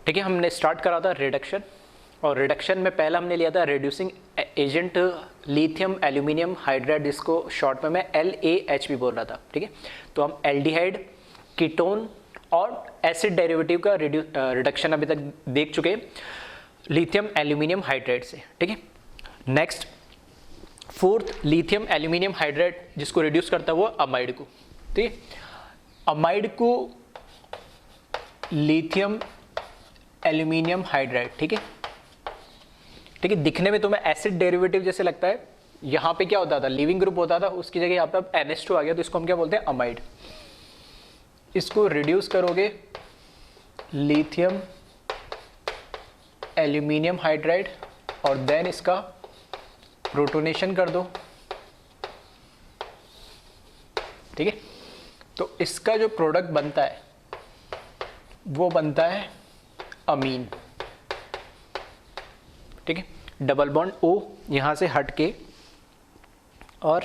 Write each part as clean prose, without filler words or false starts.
ठीक है, हमने स्टार्ट करा था रिडक्शन, और रिडक्शन में पहला हमने लिया था reducing agent lithium aluminium hydride, जिसको शॉर्ट में मैं LAH भी बोल रहा था। ठीक है, तो हम एल्डिहाइड, कीटोन और एसिड डेरिवेटिव का रिडक्शन अभी तक देख चुके हैं लिथियम एल्यूमिनियम हाइड्राइड से। ठीक है, next fourth lithium aluminium hydride जिसको रिड्यूस करता है वो अमाइड को। ठीक है, अमाइड को लिथियम एल्यूमिनियम हाइड्राइड। ठीक है, ठीक है, दिखने में तुम्हें एसिड डेरिवेटिव जैसे लगता है। यहां पे क्या होता था, लिविंग ग्रुप होता था, उसकी जगह यहाँ पे अब NH2 आ गया, तो इसको हम क्या बोलते हैं, अमाइड। इसको रिड्यूस करोगे लिथियम एल्यूमिनियम हाइड्राइड और देन इसका प्रोटोनेशन कर दो। ठीक है, तो इसका जो प्रोडक्ट बनता है वो बनता है अमीन। ठीक है, डबल बॉन्ड O यहां से हट के और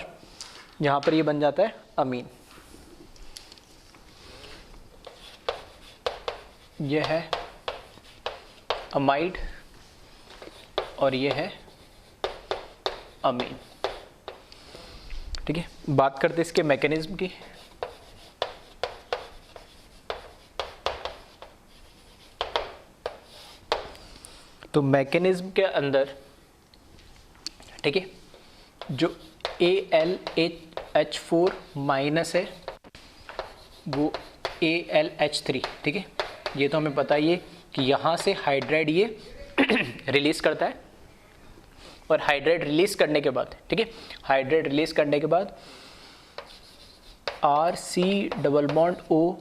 यहां पर ये बन जाता है अमीन। यह है अमाइड और यह है अमीन। ठीक है, बात करते इसके मैकेनिज्म की। तो मैकेनिज्म के अंदर, ठीक है, जो AlH4 माइनस है वो AlH3। ठीक है, ये तो हमें पता ही है कि यहाँ से हाइड्राइड ये रिलीज करता है, और हाइड्राइड रिलीज करने के बाद, ठीक है, हाइड्राइड रिलीज करने के बाद RC double bond O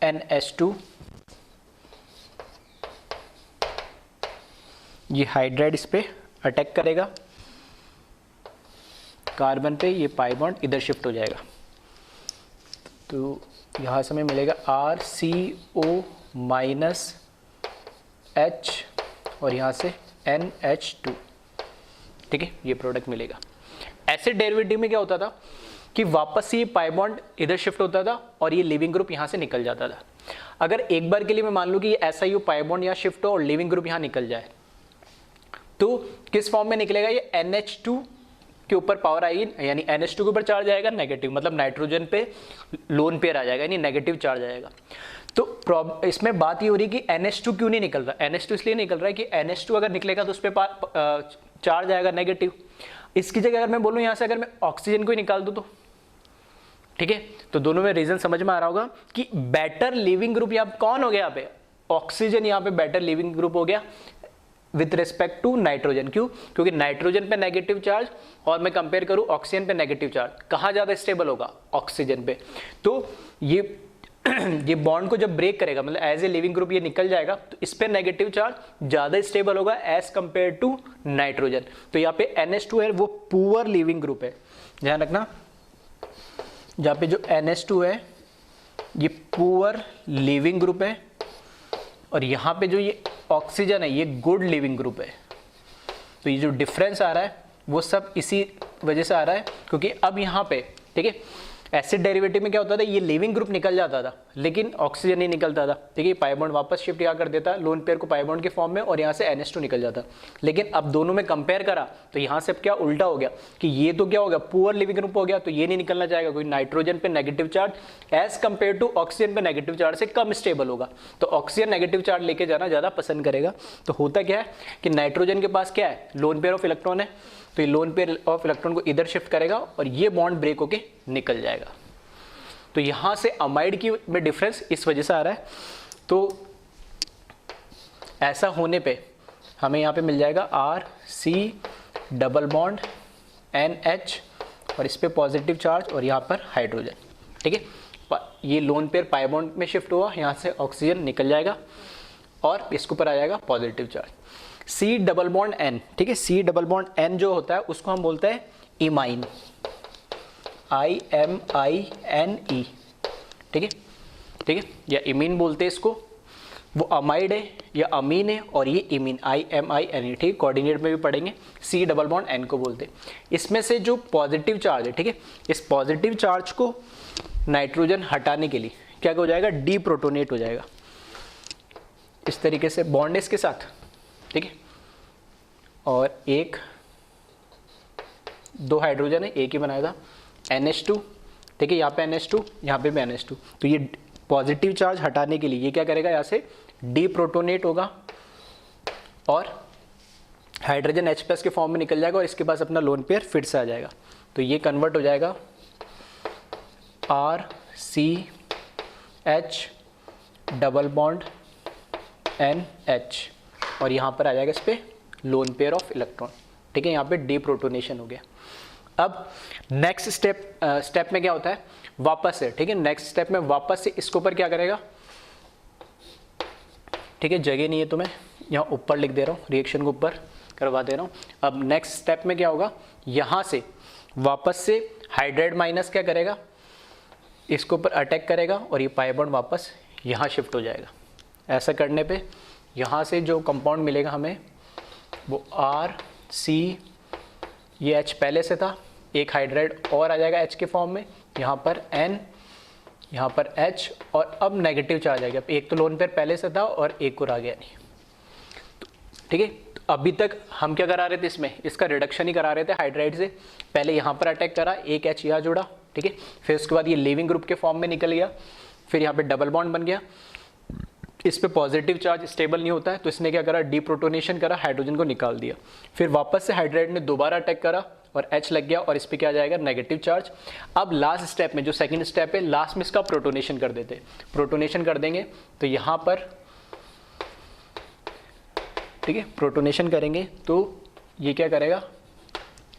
NH2, ये हाइड्राइड इस पे अटैक करेगा कार्बन पे, ये पाई बॉन्ड इधर शिफ्ट हो जाएगा। तो यहाँ से हमें मिलेगा RCO माइनस H और यहाँ से NH2। ठीक है, ये प्रोडक्ट मिलेगा। एसिड डेरिवेटिव में क्या होता था कि वापस से ये पाई बॉन्ड इधर शिफ्ट होता था और ये लिविंग ग्रुप यहाँ से निकल जाता था। अगर एक बार के लिए मैं मान लूँ कि ये SiO पाई बॉन्ड यहाँ शिफ्ट हो और लिविंग ग्रुप यहाँ निकल जाए, तो किस फॉर्म में निकलेगा, ये NH2 के ऊपर पावर आएगी, यानी NH2 के ऊपर चार्ज आएगा नेगेटिव, मतलब नाइट्रोजन पे लोन पेयर आ जाएगा, यानी नेगेटिव चार्ज आएगा। तो इसमें बात ये हो रही है कि NH2 क्यों नहीं निकल रहा। NH2 इसलिए निकल रहा है कि NH2 अगर निकलेगा तो उस पर चार्ज आएगा नेगेटिव। इसकी जगह अगर मैं बोलूँ यहाँ से अगर मैं ऑक्सीजन को ही निकाल दूँ तो, ठीक है, तो दोनों में रीजन समझ में आ रहा होगा कि बेटर लिविंग ग्रुप यहाँ कौन हो गया, यहाँ पे ऑक्सीजन, यहाँ पे बेटर लिविंग ग्रुप हो गया विथ रिस्पेक्ट टू नाइट्रोजन। क्यों, क्योंकि नाइट्रोजन पे नेगेटिव चार्ज और मैं कंपेयर करूं ऑक्सीजन पे नेगेटिव चार्ज, कहाँ ज्यादा स्टेबल होगा, ऑक्सीजन पे। तो ये बॉन्ड को जब ब्रेक करेगा, मतलब एज ए लिविंग ग्रुप ये निकल जाएगा, तो इस पे नेगेटिव चार्ज ज्यादा स्टेबल होगा एज कंपेयर टू नाइट्रोजन। तो यहाँ पे NH2 है वो पुअर लिविंग ग्रुप है, ध्यान रखना। जहाँ पे जो NH2 है ये पुअर लिविंग ग्रुप है, और यहाँ पे जो ये ऑक्सीजन है ये गुड लिविंग ग्रुप है। तो ये जो डिफरेंस आ रहा है वो सब इसी वजह से आ रहा है, क्योंकि अब यहाँ पे, ठीक है, एसिड डेरिवेटिव में क्या होता था, ये लिविंग ग्रुप निकल जाता था लेकिन ऑक्सीजन नहीं निकलता था। ठीक है, पाई बॉन्ड वापस शिफ्ट यहाँ कर देता लोन पेयर को पाई बॉन्ड के फॉर्म में, और यहाँ से NH2 निकल जाता। लेकिन अब दोनों में कंपेयर करा तो यहाँ से अब क्या उल्टा हो गया कि ये तो क्या हो गया, पुअर लिविंग ग्रुप हो गया, तो ये नहीं निकलना चाहेगा, क्योंकि नाइट्रोजन पे negative charge as compare to oxygen पे नेगेटिव चार्ज से कम स्टेबल होगा, तो ऑक्सीजन नेगेटिव चार्ज लेके जाना ज्यादा पसंद करेगा। तो होता क्या है कि नाइट्रोजन के पास क्या है, लोन पेयर ऑफ इलेक्ट्रॉन है, तो ये लोन पेयर ऑफ इलेक्ट्रॉन को इधर शिफ्ट करेगा और ये बॉन्ड ब्रेक होके निकल जाएगा। तो यहां से अमाइड की में डिफरेंस इस वजह से आ रहा है। तो ऐसा होने पे हमें यहाँ पे मिल जाएगा RC डबल बॉन्ड NH और इस पे पॉजिटिव चार्ज और यहाँ पर हाइड्रोजन। ठीक है, ये लोन पेयर पाई बॉन्ड में शिफ्ट हुआ, यहाँ से ऑक्सीजन निकल जाएगा और इसके ऊपर आ जाएगा positive charge. C double bond N, ठीक है, C डबल बॉन्ड N जो होता है उसको हम बोलते हैं इमाइन, IMINE। ठीक है, ठीक है, या इमीन बोलते हैं इसको। वो अमाइड है या अमीन है, और ये इमीन IMINE। ठीक है, कोऑर्डिनेट में भी पढ़ेंगे। C डबल बॉन्ड N को बोलते हैं। इसमें से जो पॉजिटिव चार्ज है, ठीक है, इस पॉजिटिव चार्ज को नाइट्रोजन हटाने के लिए क्या हो जाएगा, डीप्रोटोनेट हो जाएगा। इस तरीके से बॉन्ड इसके साथ, ठीक है, और एक 2 हाइड्रोजन है, एक ही बनाया था, NH2, ठीक है, यहाँ पे NH2, यहाँ पे भी NH2। तो ये पॉजिटिव चार्ज हटाने के लिए ये क्या करेगा, यहाँ से डीप्रोटोनेट होगा और हाइड्रोजन H+ के फॉर्म में निकल जाएगा और इसके पास अपना लोन पेयर फिर से आ जाएगा। तो ये कन्वर्ट हो जाएगा RCH डबल बॉन्ड NH और यहाँ पर आ जाएगा इस पर लोन पेयर ऑफ इलेक्ट्रॉन, ठीक है, यहाँ पे डीप्रोटोनेशन हो गया। अब नेक्स्ट स्टेप में क्या होता है, वापस से, ठीक है, नेक्स्ट स्टेप में वापस से इसके ऊपर क्या करेगा, ठीक है, जगह नहीं है तो मैं यहाँ ऊपर लिख दे रहा हूँ, रिएक्शन को ऊपर करवा दे रहा हूँ। अब नेक्स्ट स्टेप में क्या होगा, यहाँ से वापस से हाइड्राइड माइनस क्या करेगा, इसके ऊपर अटैक करेगा और ये पाई बॉन्ड वापस यहाँ शिफ्ट हो जाएगा। ऐसा करने पे यहाँ से जो कंपाउंड मिलेगा हमें वो RC, ये H पहले से था, एक हाइड्राइड और आ जाएगा H के फॉर्म में, यहाँ पर N, यहाँ पर H और अब नेगेटिव चार्ज आ गया, एक तो लोन पेयर पहले से था और एक और आ गया नहीं। तो ठीक है, तो अभी तक हम क्या करा रहे थे, इसमें इसका रिडक्शन ही करा रहे थे हाइड्राइड से। पहले यहाँ पर अटैक करा, एक H यहाँ जोड़ा, ठीक है, फिर उसके बाद ये लीविंग ग्रुप के फॉर्म में निकल गया, फिर यहाँ पे डबल बॉन्ड बन गया, इस पे पॉजिटिव चार्ज स्टेबल नहीं होता है तो इसने क्या करा, डीप्रोटोनेशन करा, हाइड्रोजन को निकाल दिया। फिर वापस से हाइड्राइड ने दोबारा अटैक करा और H लग गया और इस पे क्या आ जाएगा, नेगेटिव चार्ज। अब लास्ट स्टेप में, जो सेकंड स्टेप है, लास्ट में इसका प्रोटोनेशन कर देते, प्रोटोनेशन कर देंगे तो यहाँ पर, ठीक है, प्रोटोनेशन करेंगे तो ये क्या करेगा,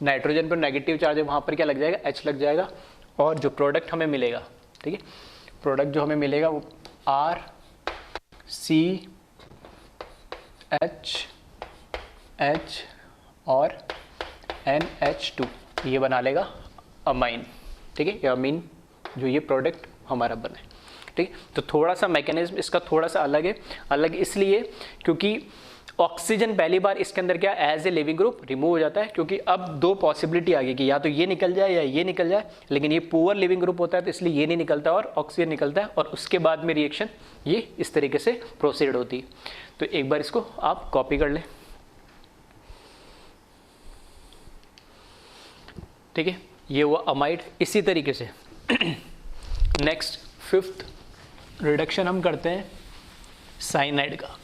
नाइट्रोजन पर नेगेटिव चार्ज है, वहाँ पर क्या लग जाएगा, H लग जाएगा और जो प्रोडक्ट हमें मिलेगा, ठीक है, प्रोडक्ट जो हमें मिलेगा वो RCH और NH2 ये बना लेगा अमाइन, ठीक है, ये अमीन जो ये प्रोडक्ट हमारा बना है, ठीक है। तो थोड़ा सा मैकेनिज्म इसका थोड़ा सा अलग है, अलग इसलिए क्योंकि ऑक्सीजन पहली बार इसके अंदर क्या as a leaving group remove हो जाता है, क्योंकि अब दो पॉसिबिलिटी आ गई कि या तो ये निकल जाए या ये निकल जाए, लेकिन ये पुअर लिविंग ग्रुप होता है तो इसलिए ये नहीं निकलता और ऑक्सीजन निकलता है और उसके बाद में रिएक्शन ये इस तरीके से प्रोसीड होती है। तो एक बार इसको आप कॉपी कर लें, ठीक है, ये हुआ अमाइड। इसी तरीके से नेक्स्ट 5th रिडक्शन हम करते हैं साइनाइड का।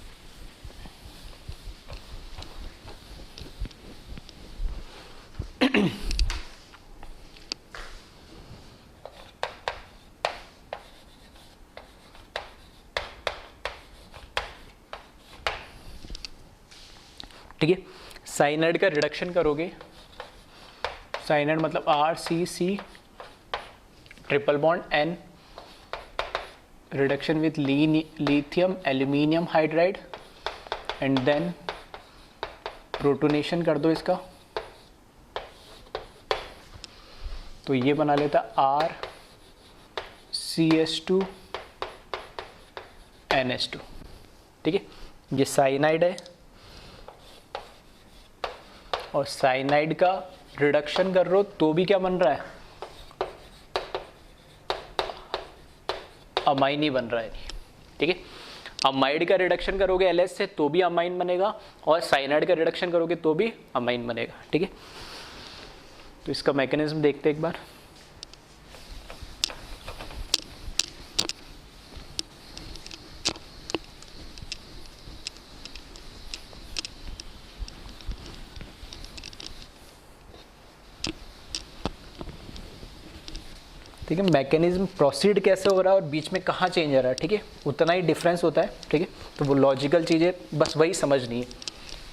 ठीक है, साइनाइड का रिडक्शन करोगे, साइनाइड मतलब RCC triple bond N, reduction with lithium aluminium hydride and then protonation कर दो इसका, तो ये बना लेता RCH2 NH2, ठीक है, ये साइनाइड है और साइनाइड का रिडक्शन कर रहे हो तो भी क्या बन रहा है, अमाइन ही बन रहा है, ठीक है। अमाइड का रिडक्शन करोगे LH से तो भी अमाइन बनेगा और साइनाइड का रिडक्शन करोगे तो भी अमाइन बनेगा, ठीक है। तो इसका मैकेनिज्म देखते हैं एक बार। ठीक है, मैकेनिज्म प्रोसीड कैसे हो रहा है और बीच में कहाँ चेंज आ रहा है, ठीक है, उतना ही डिफरेंस होता है, ठीक है। तो वो लॉजिकल चीज़ें बस वही समझनी है,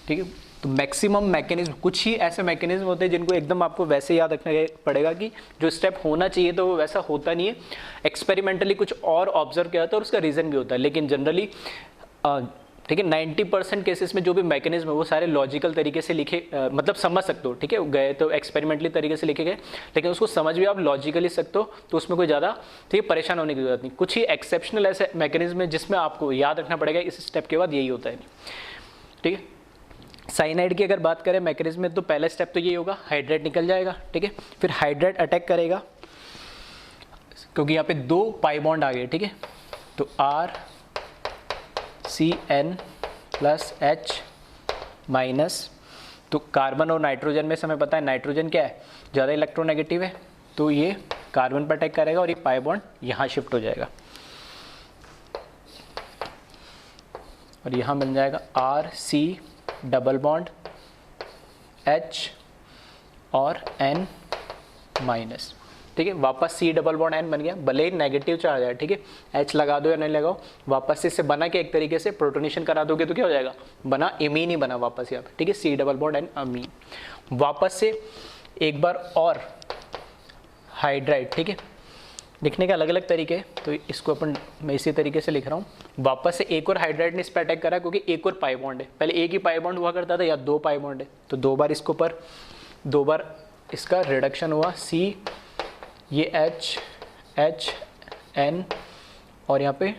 ठीक है। तो मैक्सिमम मैकेनिज्म, कुछ ही ऐसे मैकेनिज्म होते हैं जिनको एकदम आपको वैसे याद रखना पड़ेगा कि जो स्टेप होना चाहिए तो वो वैसा होता नहीं है, एक्सपेरिमेंटली कुछ और ऑब्जर्व किया जाता है और उसका रीज़न भी होता है, लेकिन जनरली ठीक है 90% केसेस में जो भी मैकेनिज्म है वो सारे लॉजिकल तरीके से लिखे, मतलब समझ सकते हो, ठीक है, गए तो एक्सपेरिमेंटली तरीके से लिखे गए, लेकिन उसको समझ भी आप लॉजिकली सकते हो, तो उसमें कोई ज़्यादा, ठीक है, परेशान होने की जरूरत नहीं। कुछ ही एक्सेप्शनल ऐसे मैकेनिज्म है जिसमें आपको याद रखना पड़ेगा इस स्टेप के बाद यही होता है, ठीक है। साइनाइड की अगर बात करें मैकेनिज्म में तो पहला स्टेप तो यही होगा, हाइड्राइड निकल जाएगा, ठीक है, फिर हाइड्राइड अटैक करेगा क्योंकि यहाँ पे 2 पाई बॉन्ड आ गए, ठीक है, तो CN+H माइनस, तो कार्बन और नाइट्रोजन में से हमें पता है नाइट्रोजन क्या है, ज़्यादा इलेक्ट्रोनेगेटिव है, तो ये कार्बन पर अटैक करेगा और ये पाई बॉन्ड यहाँ शिफ्ट हो जाएगा और यहाँ बन जाएगा RC डबल बॉन्ड H और N माइनस। ठीक है, वापस C डबल बॉन्ड N बन गया, भले ही नेगेटिव चार्ज है। ठीक है, H लगा दो या नहीं लगाओ, वापस से इससे बना के एक तरीके से प्रोटोनेशन करा दोगे तो क्या हो जाएगा, बना इमीन ही बना वापस यहाँ पे। ठीक है, C डबल बॉन्ड N अमीन। वापस से एक बार और हाइड्राइड। ठीक है, लिखने के अलग अलग तरीके हैं, तो इसको मैं इसी तरीके से लिख रहा हूँ। वापस से एक और हाइड्राइड ने इस पर अटैक करा क्योंकि एक और पाई बॉन्ड है, पहले एक ही पाई बॉन्ड हुआ करता था या दो पाई बॉन्ड है, तो दो बार इसको पर दो बार इसका रिडक्शन हुआ। C ये H N और यहाँ पे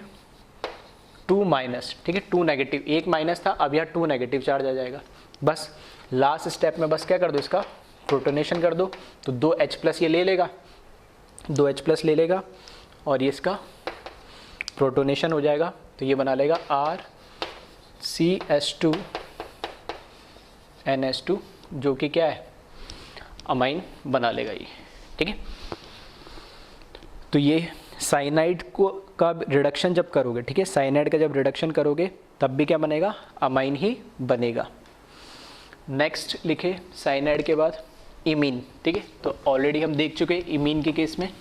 2 माइनस। ठीक है, 2 नेगेटिव, एक माइनस था, अब यहाँ 2 नेगेटिव चार्ज आ जाएगा। बस लास्ट स्टेप में बस क्या कर दो, इसका प्रोटोनेशन कर दो, तो 2H+ ये ले लेगा, 2H+ ले लेगा और ये इसका प्रोटोनेशन हो जाएगा, तो ये बना लेगा RCS2 NS2 जो कि क्या है, अमाइन बना लेगा ये। ठीक है, तो ये साइनाइड का रिडक्शन जब करोगे, ठीक है, साइनाइड का जब रिडक्शन करोगे तब भी क्या बनेगा, अमाइन ही बनेगा। नेक्स्ट लिखे साइनाइड के बाद इमीन। ठीक है, तो ऑलरेडी हम देख चुके हैं इमीन के केस में।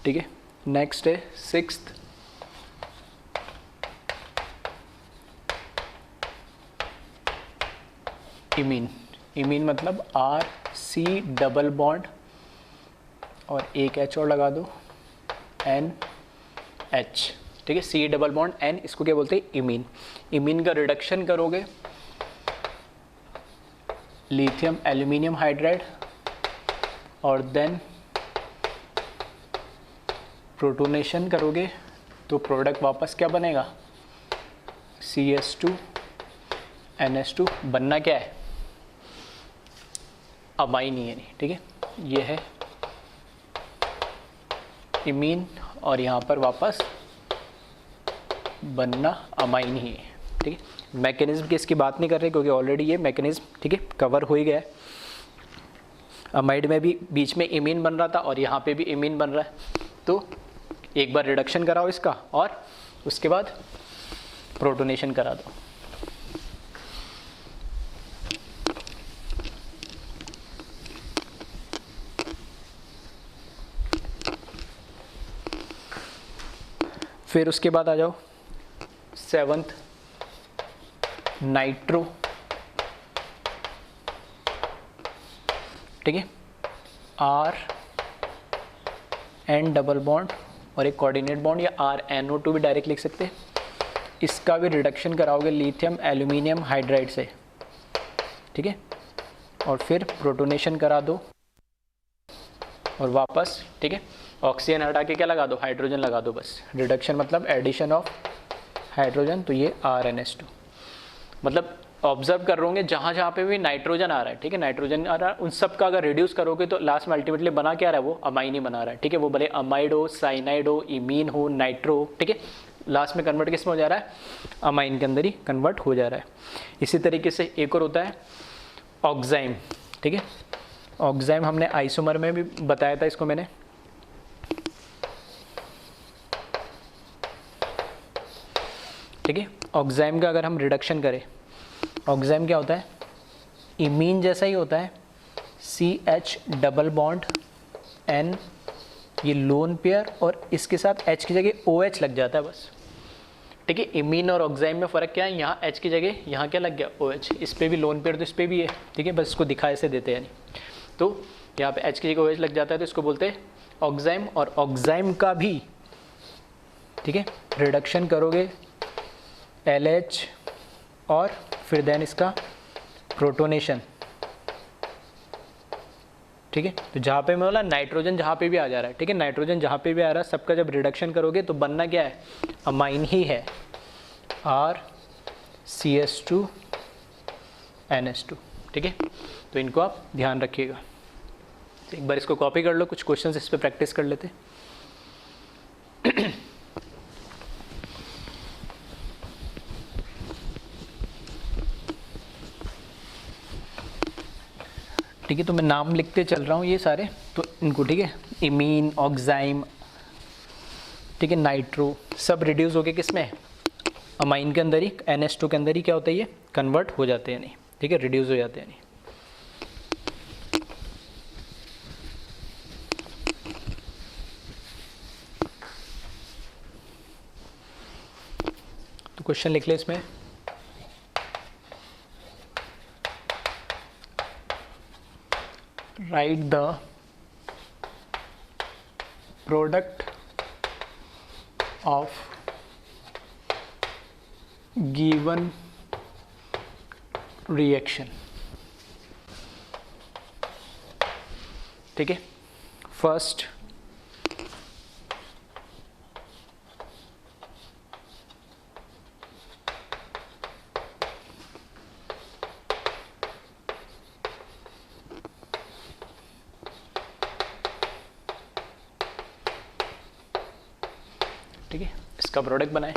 ठीक है, नेक्स्ट है 6th इमीन। इमीन मतलब RC डबल बॉन्ड और एक H और लगा दो NH। ठीक है, C डबल बॉन्ड N, इसको क्या बोलते हैं, इमीन। इमीन का रिडक्शन करोगे लिथियम एल्यूमिनियम हाइड्राइड और देन प्रोटोनेशन करोगे तो प्रोडक्ट वापस क्या बनेगा, CS2 NS2। बनना क्या है, अमाइन ही है नहीं। ठीक है, ये है इमीन और यहाँ पर वापस बनना अमाइन ही है। ठीक है, मैकेनिज्म की इसकी बात नहीं कर रहे क्योंकि ऑलरेडी ये मैकेनिज्म, ठीक है, कवर हो ही गया है। अमाइड में भी बीच में इमीन बन रहा था और यहाँ पे भी इमीन बन रहा है, तो एक बार रिडक्शन कराओ इसका और उसके बाद प्रोटोनेशन करा दो। फिर उसके बाद आ जाओ 7th नाइट्रो। ठीक है, RN डबल बॉन्ड और एक कोऑर्डिनेट बॉन्ड या RNO2 भी डायरेक्ट लिख सकते हैं। इसका भी रिडक्शन कराओगे लिथियम एल्यूमिनियम हाइड्राइड से। ठीक है, और फिर प्रोटोनेशन करा दो और वापस, ठीक है, ऑक्सीजन हटा के क्या लगा दो, हाइड्रोजन लगा दो। बस रिडक्शन मतलब एडिशन ऑफ हाइड्रोजन, तो ये RNS2। मतलब ऑब्जर्व कर रहे होंगे जहाँ जहाँ पे भी नाइट्रोजन आ रहा है, ठीक है, नाइट्रोजन आ रहा है, उन सब का अगर रिड्यूस करोगे तो लास्ट में अल्टीमेटली बना क्या रहा है, वो अमाइन ही बना रहा है। ठीक है, वो भले अमाइड हो, साइनाइड हो, इमीन हो, नाइट्रो हो, ठीक है, लास्ट में कन्वर्ट किस में हो जा रहा है, अमाइन के अंदर ही कन्वर्ट हो जा रहा है। इसी तरीके से एक और होता है ऑक्साइम। ठीक है, ऑक्साइम हमने आइसोमर में भी बताया था इसको मैंने। ठीक है, ऑक्साइम का अगर हम रिडक्शन करें, ऑक्साइम क्या होता है, इमीन जैसा ही होता है, CH डबल बॉन्ड N, ये लोन पेयर और इसके साथ H की जगह OH लग जाता है बस। ठीक है, इमीन और ऑक्साइम में फ़र्क क्या है, यहाँ H की जगह यहाँ क्या लग गया, OH। इस पर भी लोन पेयर तो इस पर भी है। ठीक है, बस इसको दिखाए से देते हैं यानी, तो यहाँ पे H की जगह OH लग जाता है तो इसको बोलते हैं ऑक्साइम। और ऑक्साइम का भी, ठीक है, रिडक्शन करोगे LH और फिर देन इसका प्रोटोनेशन। ठीक है, तो जहाँ पे मैं बोला नाइट्रोजन जहाँ पे भी आ जा रहा है, ठीक है, नाइट्रोजन जहाँ पे भी आ रहा है सबका जब रिडक्शन करोगे तो बनना क्या है, अमाइन ही है, RCS2 NS2। ठीक है, तो इनको आप ध्यान रखिएगा। तो एक बार इसको कॉपी कर लो, कुछ क्वेश्चंस इस पे प्रैक्टिस कर लेते। ठीक है, तो मैं नाम लिखते चल रहा हूँ ये सारे, तो इनको, ठीक है, इमीन, ऑक्साइम, ठीक है, नाइट्रो, सब रिड्यूस हो गए किस में, अमाइन के अंदर ही, NH2 के अंदर ही क्या होता है, ये कन्वर्ट हो जाते हैं, नहीं, ठीक है, रिड्यूस हो जाते हैं नहीं। तो क्वेश्चन लिख ले इसमें, right the product of given reaction, ठीक है, फर्स्ट ठीक है, इसका प्रोडक्ट बनाए।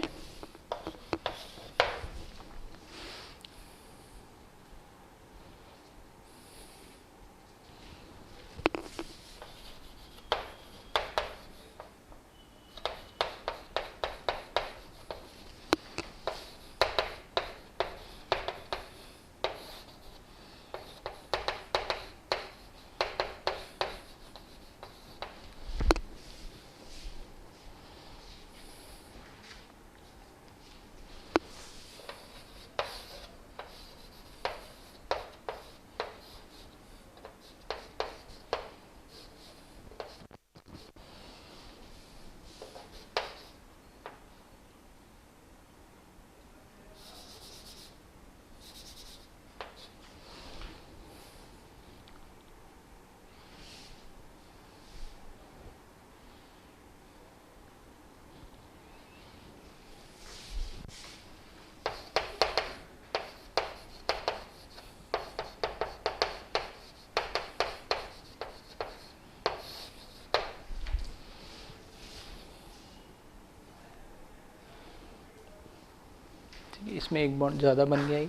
इसमें एक बॉन्ड ज़्यादा बन गया ये,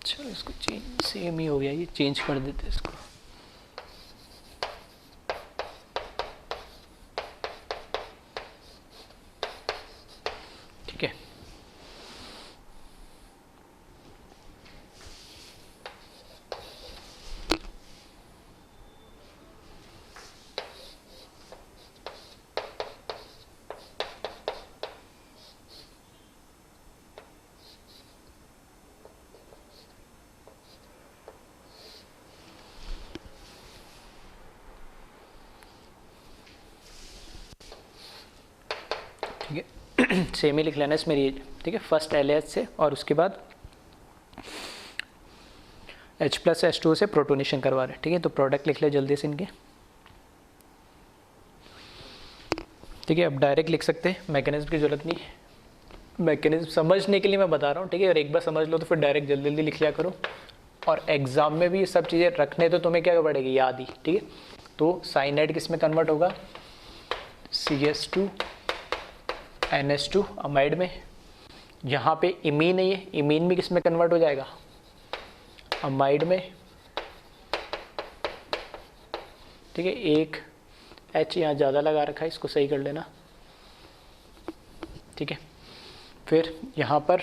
चलो इसको चेंज, सेम ही हो गया ये, चेंज कर देते इसको। ठीक है, ठीक है, सेम ही लिख लेना इसमें ये, ठीक है, फर्स्ट LH से और उसके बाद H+H2 से प्रोटोनेशन करवा रहे हैं, ठीक है, तो प्रोडक्ट लिख ले जल्दी से इनके। ठीक है, अब डायरेक्ट लिख सकते हैं, मैकेनिज्म की जरूरत नहीं, मैकेनिज्म समझने के लिए मैं बता रहा हूँ, ठीक है, और एक बार समझ लो तो फिर डायरेक्ट जल्दी जल्दी लिख लिया करो, और एग्जाम में भी ये सब चीज़ें रखने तो तुम्हें क्या पड़ेगी, याद ही, ठीक है। तो साइनाइड किस में कन्वर्ट होगा, CS2 NH2 अमाइड में, यहाँ पे इमीन है, ये इमीन भी किस में कन्वर्ट हो जाएगा, अमाइड में, ठीक है। एक H यहाँ ज़्यादा लगा रखा है, इसको सही कर लेना, ठीक है। फिर यहाँ पर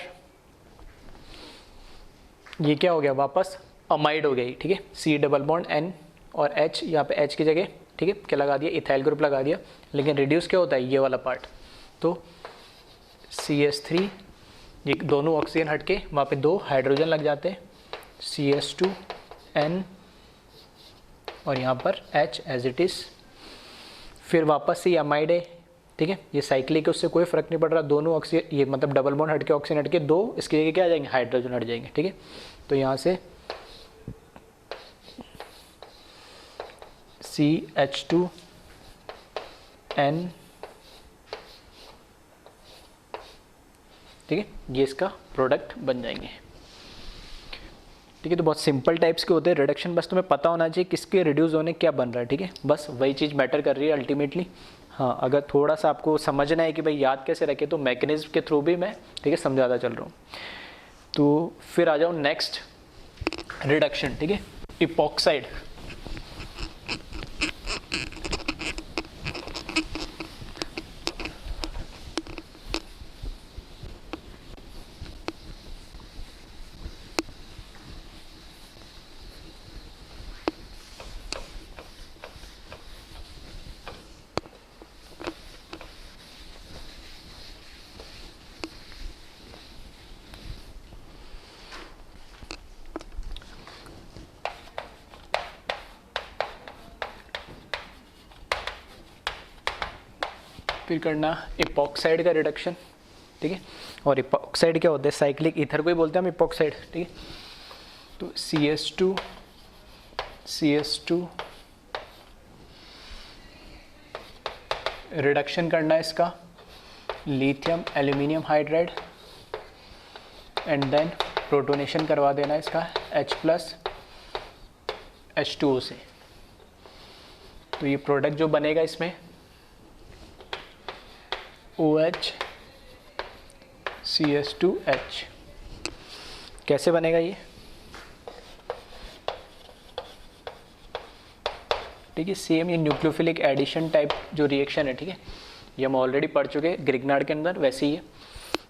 ये क्या हो गया, वापस अमाइड हो गया, ठीक है, C डबल बॉन्ड N और H, यहाँ पे H की जगह, ठीक है, क्या लगा दिया, इथाइल ग्रुप लगा दिया, लेकिन रिड्यूस क्या होता है, ये वाला पार्ट, तो CS3, ये दोनों ऑक्सीजन हटके वहाँ पे 2 हाइड्रोजन लग जाते हैं, CS2 N और यहाँ पर H एज इट इज़, फिर वापस से ये अमाइड है, ठीक है, ये साइक्लिक है, उससे कोई फर्क नहीं पड़ रहा, दोनों ऑक्सीजन, ये मतलब डबल बॉन्ड हटके ऑक्सीजन हटके 2, इसके जगह क्या आ जाएंगे, हाइड्रोजन हट जाएंगे, ठीक है। तो यहाँ से CH2 N, ठीक है, ये इसका प्रोडक्ट बन जाएंगे। ठीक है, तो बहुत सिंपल टाइप्स के होते हैं रिडक्शन, बस तुम्हें पता होना चाहिए किसके रिड्यूस होने क्या बन रहा है। ठीक है, बस वही चीज़ मैटर कर रही है अल्टीमेटली। हाँ, अगर थोड़ा सा आपको समझना है कि भाई याद कैसे रखे, तो मैकेनिज्म के थ्रू भी मैं ठीक है समझाता चल रहा हूँ। तो फिर आ जाओ नेक्स्ट रिडक्शन। ठीक है, इपॉक्साइड। फिर करना इपॉक्साइड का रिडक्शन। ठीक है, और इपॉक्साइड क्या होता है, साइक्लिक ईथर को ही बोलते हैं हम इपॉक्साइड। ठीक है, तो CS2 रिडक्शन करना है इसका lithium aluminium hydride, and then protonation करवा देना है इसका H+H2O से। तो ये प्रोडक्ट जो बनेगा इसमें OH CS2H। कैसे बनेगा ये, ठीक है, सेम ये न्यूक्लियोफिलिक एडिशन टाइप जो रिएक्शन है, ठीक है, ये हम ऑलरेडी पढ़ चुके हैं ग्रिग्नार्ड के अंदर, वैसे ही है।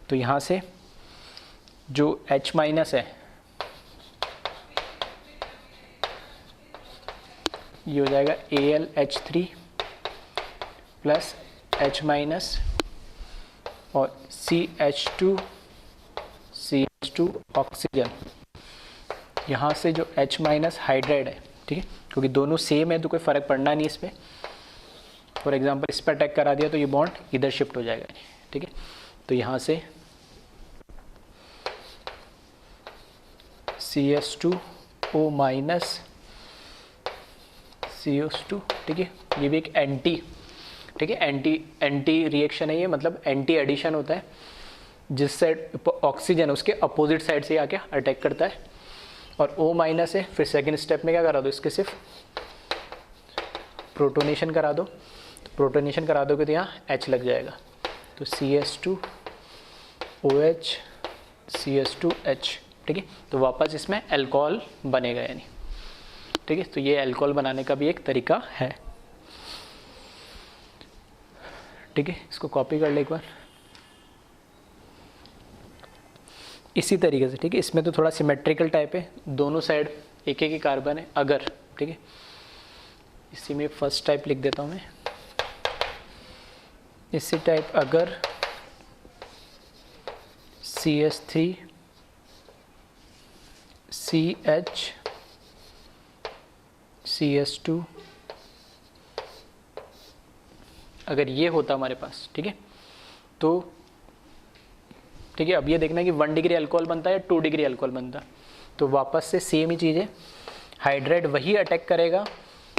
तो यहाँ से जो H- है ये हो जाएगा AlH3 प्लस H- और CH2 ऑक्सीजन। यहाँ से जो H- हाइड्राइड है, ठीक है, क्योंकि दोनों सेम है तो कोई फ़र्क पड़ना नहीं इस पर। फॉर एग्जांपल इस पर अटैक करा दिया तो ये बॉन्ड इधर शिफ्ट हो जाएगा। ठीक है, तो यहाँ से CS2O- CO2, ठीक है, ये भी एक एंटी, ठीक है, एंटी रिएक्शन है ये, मतलब एंटी एडिशन होता है, जिस साइड ऑक्सीजन है उसके अपोजिट साइड से आके अटैक करता है। और O- है, फिर सेकेंड स्टेप में क्या करा दो, इसके सिर्फ प्रोटोनेशन करा दो। तो प्रोटोनेशन करा दोगे तो यहाँ H लग जाएगा, तो CS2OH CS2H। ठीक है, तो वापस इसमें अल्कोहल बनेगा यानी। ठीक है, तो ये अल्कोहल बनाने का भी एक तरीका है। ठीक है, इसको कॉपी कर ले एक बार इसी तरीके से। ठीक है, इसमें तो थोड़ा सिमेट्रिकल टाइप है, दोनों साइड एक एक ही कार्बन है अगर। ठीक है, इसी में फर्स्ट टाइप लिख देता हूँ मैं, इसी टाइप अगर CS3 CH CS2 अगर ये होता हमारे पास, ठीक है, तो ठीक है, अब ये देखना है कि 1 डिग्री अल्कोहल बनता है या 2 डिग्री अल्कोहल बनता है। तो वापस से सेम ही चीज़ है, हाइड्राइड वही अटैक करेगा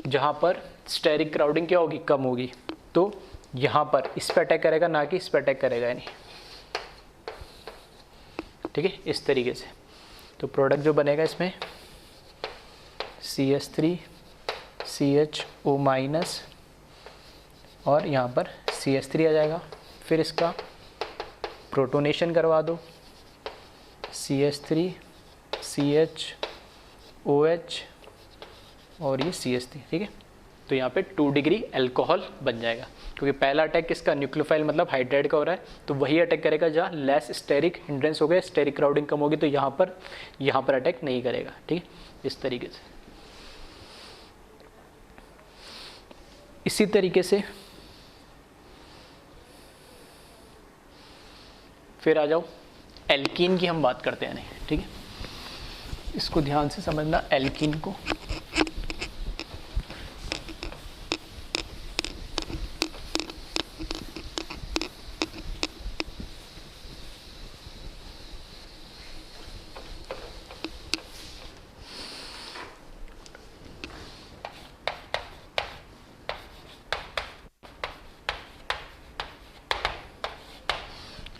जहाँ पर स्टेरिक क्राउडिंग क्या होगी, कम होगी। तो यहाँ पर इस पर अटैक करेगा, ना कि इस पर अटैक करेगा यानी। ठीक है, इस तरीके से। तो प्रोडक्ट जो बनेगा इसमें CS3 CHO- और यहाँ पर CS3 आ जाएगा। फिर इसका प्रोटोनेशन करवा दो, CS3 CHOH और ये CS3। ठीक है, तो यहाँ पे 2 डिग्री अल्कोहल बन जाएगा, क्योंकि पहला अटैक किसका, न्यूक्लियोफाइल मतलब हाइड्राइड का हो रहा है, तो वही अटैक करेगा जहाँ लेस स्टेरिक हिंड्रेंस हो गया, स्टेरिक क्राउडिंग कम होगी, तो यहाँ पर अटैक नहीं करेगा। ठीक है, इस तरीके से। इसी तरीके से फिर आ जाओ एल्कीन की हम बात करते हैं नहीं। ठीक है, इसको ध्यान से समझना एल्कीन को।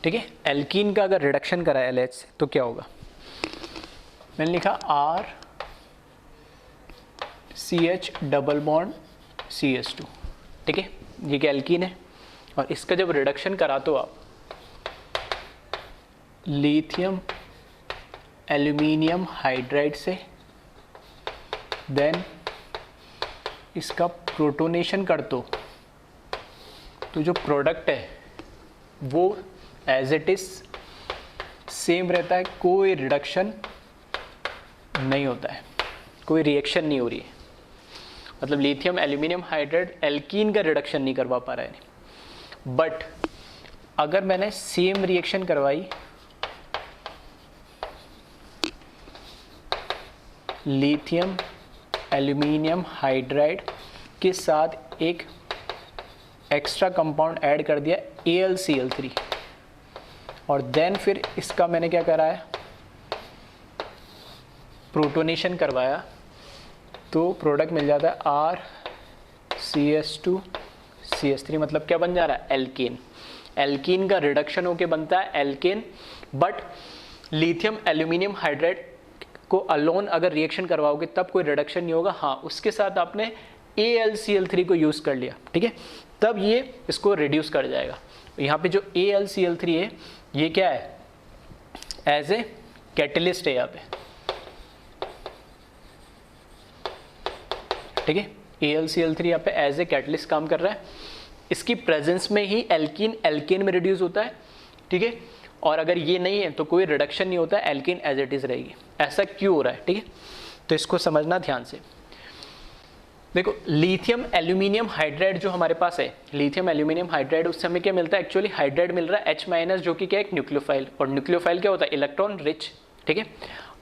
ठीक है। एल्कीन का अगर रिडक्शन करा LH से तो क्या होगा, मैंने लिखा RCH डबल बॉन्ड CH2, ठीक है। ये क्या एल्कीन है, और इसका जब रिडक्शन करा तो आप लिथियम एल्यूमिनियम हाइड्राइड से, देन इसका प्रोटोनेशन कर दो तो जो प्रोडक्ट है वो एज इट इज सेम रहता है, कोई रिडक्शन नहीं होता है, कोई रिएक्शन नहीं हो रही है। मतलब लिथियम एल्यूमिनियम हाइड्राइड एल्कीन का रिडक्शन नहीं करवा पा रहा है। बट अगर मैंने सेम रिएक्शन करवाई लिथियम एल्यूमिनियम हाइड्राइड के साथ एक एक्स्ट्रा कंपाउंड ऐड कर दिया AlCl3, और देन फिर इसका मैंने क्या करा है, प्रोटोनेशन करवाया, तो प्रोडक्ट मिल जाता है RCH2CH3। मतलब क्या बन जा रहा है, एल्केन। एल्कीन का रिडक्शन होके बनता है alkane. But lithium aluminium hydride को अलोन अगर रिएक्शन करवाओगे तब कोई रिडक्शन नहीं होगा। हाँ, उसके साथ आपने AlCl3 को यूज़ कर लिया, ठीक है, तब ये इसको रिड्यूस कर जाएगा। यहाँ पे जो AlCl3 है ये क्या है, एज ए कैटलिस्ट है यहाँ पे, ठीक है। AlCl3 यहाँ पे एज ए कैटलिस्ट काम कर रहा है। इसकी प्रेजेंस में ही एल्कीन एल्केन में रिड्यूस होता है, ठीक है। और अगर ये नहीं है तो कोई रिडक्शन नहीं होता है, एल्कीन एज इट इज रहेगी। ऐसा क्यों हो रहा है, ठीक है, तो इसको समझना ध्यान से। देखो लिथियम एल्यूमिनियम हाइड्राइड जो हमारे पास है, लिथियम एल्यूमिनियम हाइड्राइड, उससे हमें क्या मिलता है, एक्चुअली हाइड्राइड मिल रहा है H- जो कि क्या है, एक न्यूक्लियोफाइल। और न्यूक्लियोफाइल क्या होता है, इलेक्ट्रॉन रिच, ठीक है।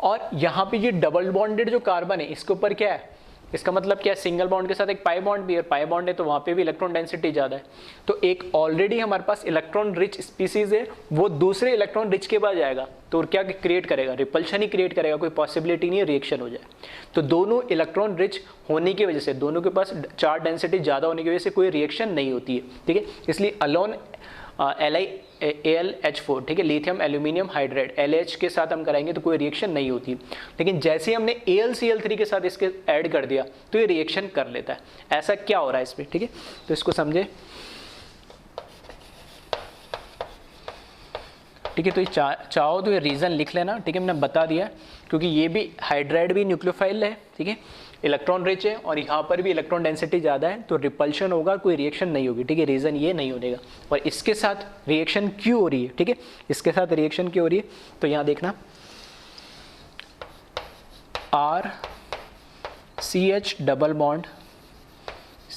और यहाँ पे ये डबल बॉन्डेड जो कार्बन है इसके ऊपर क्या है, इसका मतलब क्या है, सिंगल बॉन्ड के साथ एक पाई बॉन्ड भी है, पाई बॉन्ड है तो वहाँ पे भी इलेक्ट्रॉन डेंसिटी ज़्यादा है। तो एक ऑलरेडी हमारे पास इलेक्ट्रॉन रिच स्पीसीज है, वो दूसरे इलेक्ट्रॉन रिच के पास जाएगा तो क्या क्रिएट करेगा, रिपल्शन ही क्रिएट करेगा, कोई पॉसिबिलिटी नहीं है रिएक्शन हो जाए। तो दोनों इलेक्ट्रॉन रिच होने की वजह से, दोनों के पास चार्ज डेंसिटी ज़्यादा होने की वजह से कोई रिएक्शन नहीं होती है, ठीक है। इसलिए अलोन AlH4, ठीक है, लिथियम एल्यूमिनियम हाइड्राइड LH के साथ हम कराएंगे तो कोई रिएक्शन नहीं होती। लेकिन जैसे ही हमने AlCl3 के साथ इसके ऐड कर दिया तो ये रिएक्शन कर लेता है। ऐसा क्या हो रहा है इसमें, ठीक है, तो इसको समझे, ठीक है। तो ये चाहो तो ये रीज़न लिख लेना, ठीक है, मैंने बता दिया, क्योंकि ये भी हाइड्राइड भी न्यूक्लियोफाइल है, ठीक है, इलेक्ट्रॉन रिच है और यहाँ पर भी इलेक्ट्रॉन डेंसिटी ज़्यादा है, तो रिपल्शन होगा, कोई रिएक्शन नहीं होगी, ठीक है। रीज़न ये नहीं होने का। और इसके साथ रिएक्शन क्यों हो रही है, ठीक है, इसके साथ रिएक्शन क्यों हो रही है, तो यहाँ देखना RCH डबल बॉन्ड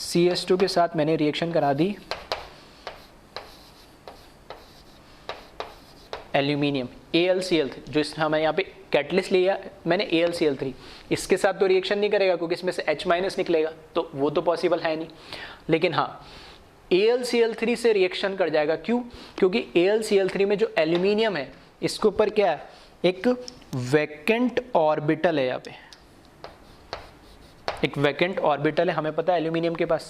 CH2 के साथ मैंने रिएक्शन करा दी एल्यूमिनियम AlCl3, जो इसमें हमें यहाँ पे कैटलिस्ट लिया मैंने AlCl3, इसके साथ तो रिएक्शन नहीं करेगा क्योंकि इसमें से H- निकलेगा, तो वो तो पॉसिबल है नहीं। लेकिन हाँ, AlCl3 से रिएक्शन कर जाएगा। क्यों, क्योंकि AlCl3 में जो एल्यूमिनियम है इसके ऊपर क्या है, एक वैकेंट ऑर्बिटल है, यहाँ पे एक वैकेंट ऑर्बिटल है, हमें पता है एल्यूमिनियम के पास,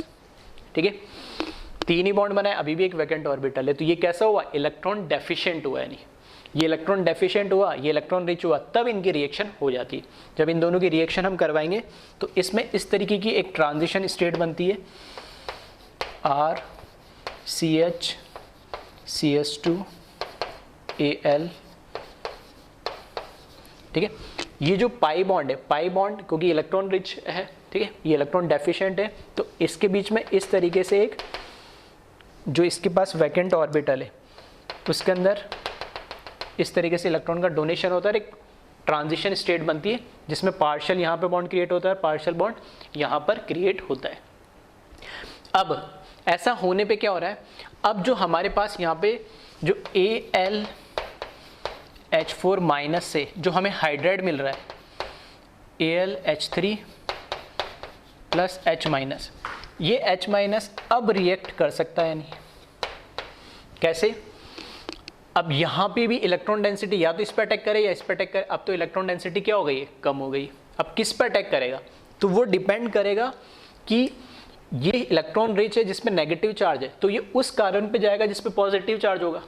ठीक है, 3 ही बॉन्ड बना है, अभी भी एक वैकेंट ऑर्बिटल है। तो ये कैसा हुआ, इलेक्ट्रॉन डेफिशिएंट हुआ है, नहीं ये इलेक्ट्रॉन डेफिशिएंट हुआ, ये इलेक्ट्रॉन रिच हुआ, तब इनकी रिएक्शन हो जाती है। जब इन दोनों की रिएक्शन हम करवाएंगे तो इसमें इस तरीके की एक ट्रांजिशन स्टेट बनती है, RCH CH2 Al, ठीक है। ये जो पाई बॉन्ड है, पाई बॉन्ड क्योंकि इलेक्ट्रॉन रिच है, ठीक है, ये इलेक्ट्रॉन डेफिशिएंट है, तो इसके बीच में इस तरीके से एक जो इसके पास वैकेंट ऑर्बिटल है उसके अंदर इस तरीके से इलेक्ट्रॉन का डोनेशन होता है, एक ट्रांजिशन स्टेट बनती है जिसमें पार्शियल यहाँ पे बॉन्ड क्रिएट होता है, पार्शियल बॉन्ड यहाँ पर क्रिएट होता है। अब ऐसा होने पे क्या हो रहा है, अब जो हमारे पास यहाँ पे जो AlH4 माइनस से जो हमें हाइड्राइड मिल रहा है AlH3 प्लस H-, ये H- अब रिएक्ट कर सकता है, नहीं कैसे, अब यहाँ पे भी इलेक्ट्रॉन डेंसिटी या तो इस पर अटैक करे या इस पर अटैक करे। अब तो इलेक्ट्रॉन डेंसिटी क्या हो गई है, कम हो गई। अब किस पर अटैक करेगा, तो वो डिपेंड करेगा कि ये इलेक्ट्रॉन रिच है जिसमें नेगेटिव चार्ज है, तो ये उस कार्बन पे जाएगा जिस पे पॉजिटिव चार्ज होगा।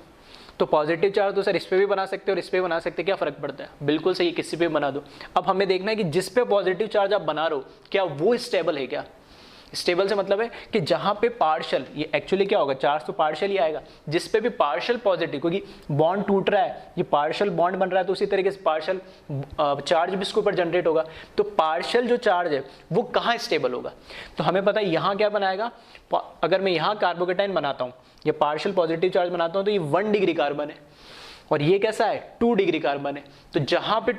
तो पॉजिटिव चार्ज तो सर इस पे भी बना सकते हो और इस पे भी बना सकते हैं, क्या फ़र्क पड़ता है? बिल्कुल सही, किसी पे बना दो। अब हमें देखना है कि जिस पे पॉजिटिव चार्ज आप बना रहे हो क्या वो स्टेबल है क्या? स्टेबल से मतलब है कि जहां पे पार्शियल, ये एक्चुअली क्या होगा, चार्ज तो पार्शियल ही आएगा, जिस पे भी पार्शियल पॉजिटिव, क्योंकि बॉन्ड टूट रहा है, ये पार्शियल बॉन्ड बन रहा है, तो उसी तरीके से पार्शियल चार्ज भी इसके ऊपर जनरेट होगा। तो पार्शियल जो चार्ज है वो कहाँ स्टेबल होगा? तो हमें पता है यहाँ क्या बनाएगा, अगर मैं यहाँ कार्बोकेटाइन बनाता हूँ, ये पार्शियल पॉजिटिव चार्ज बनाता हूँ, तो ये 1 डिग्री कार्बन है और ये कैसा है 2 डिग्री कार्बन है। तो जहाँ पे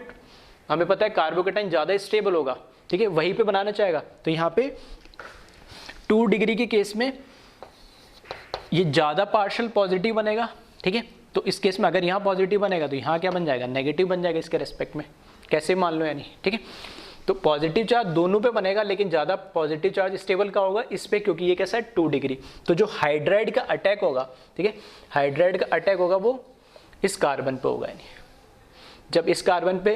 हमें पता है कार्बोकेटाइन ज़्यादा स्टेबल होगा, ठीक है, वहीं पे बनाना चाहेगा। तो यहाँ पे 2 डिग्री के केस में ये ज़्यादा पार्शियल पॉजिटिव बनेगा, ठीक है। तो इस केस में अगर यहाँ पॉजिटिव बनेगा तो यहाँ क्या बन जाएगा, नेगेटिव बन जाएगा इसके रेस्पेक्ट में, कैसे मान लो यानी, ठीक है। तो पॉजिटिव चार्ज दोनों पे बनेगा, लेकिन ज़्यादा पॉजिटिव चार्ज स्टेबल का होगा इस पे, क्योंकि ये कैसा है 2 डिग्री। तो जो हाइड्राइड का अटैक होगा, ठीक है, हाइड्राइड का अटैक होगा वो इस कार्बन पे होगा, यानी जब इस कार्बन पे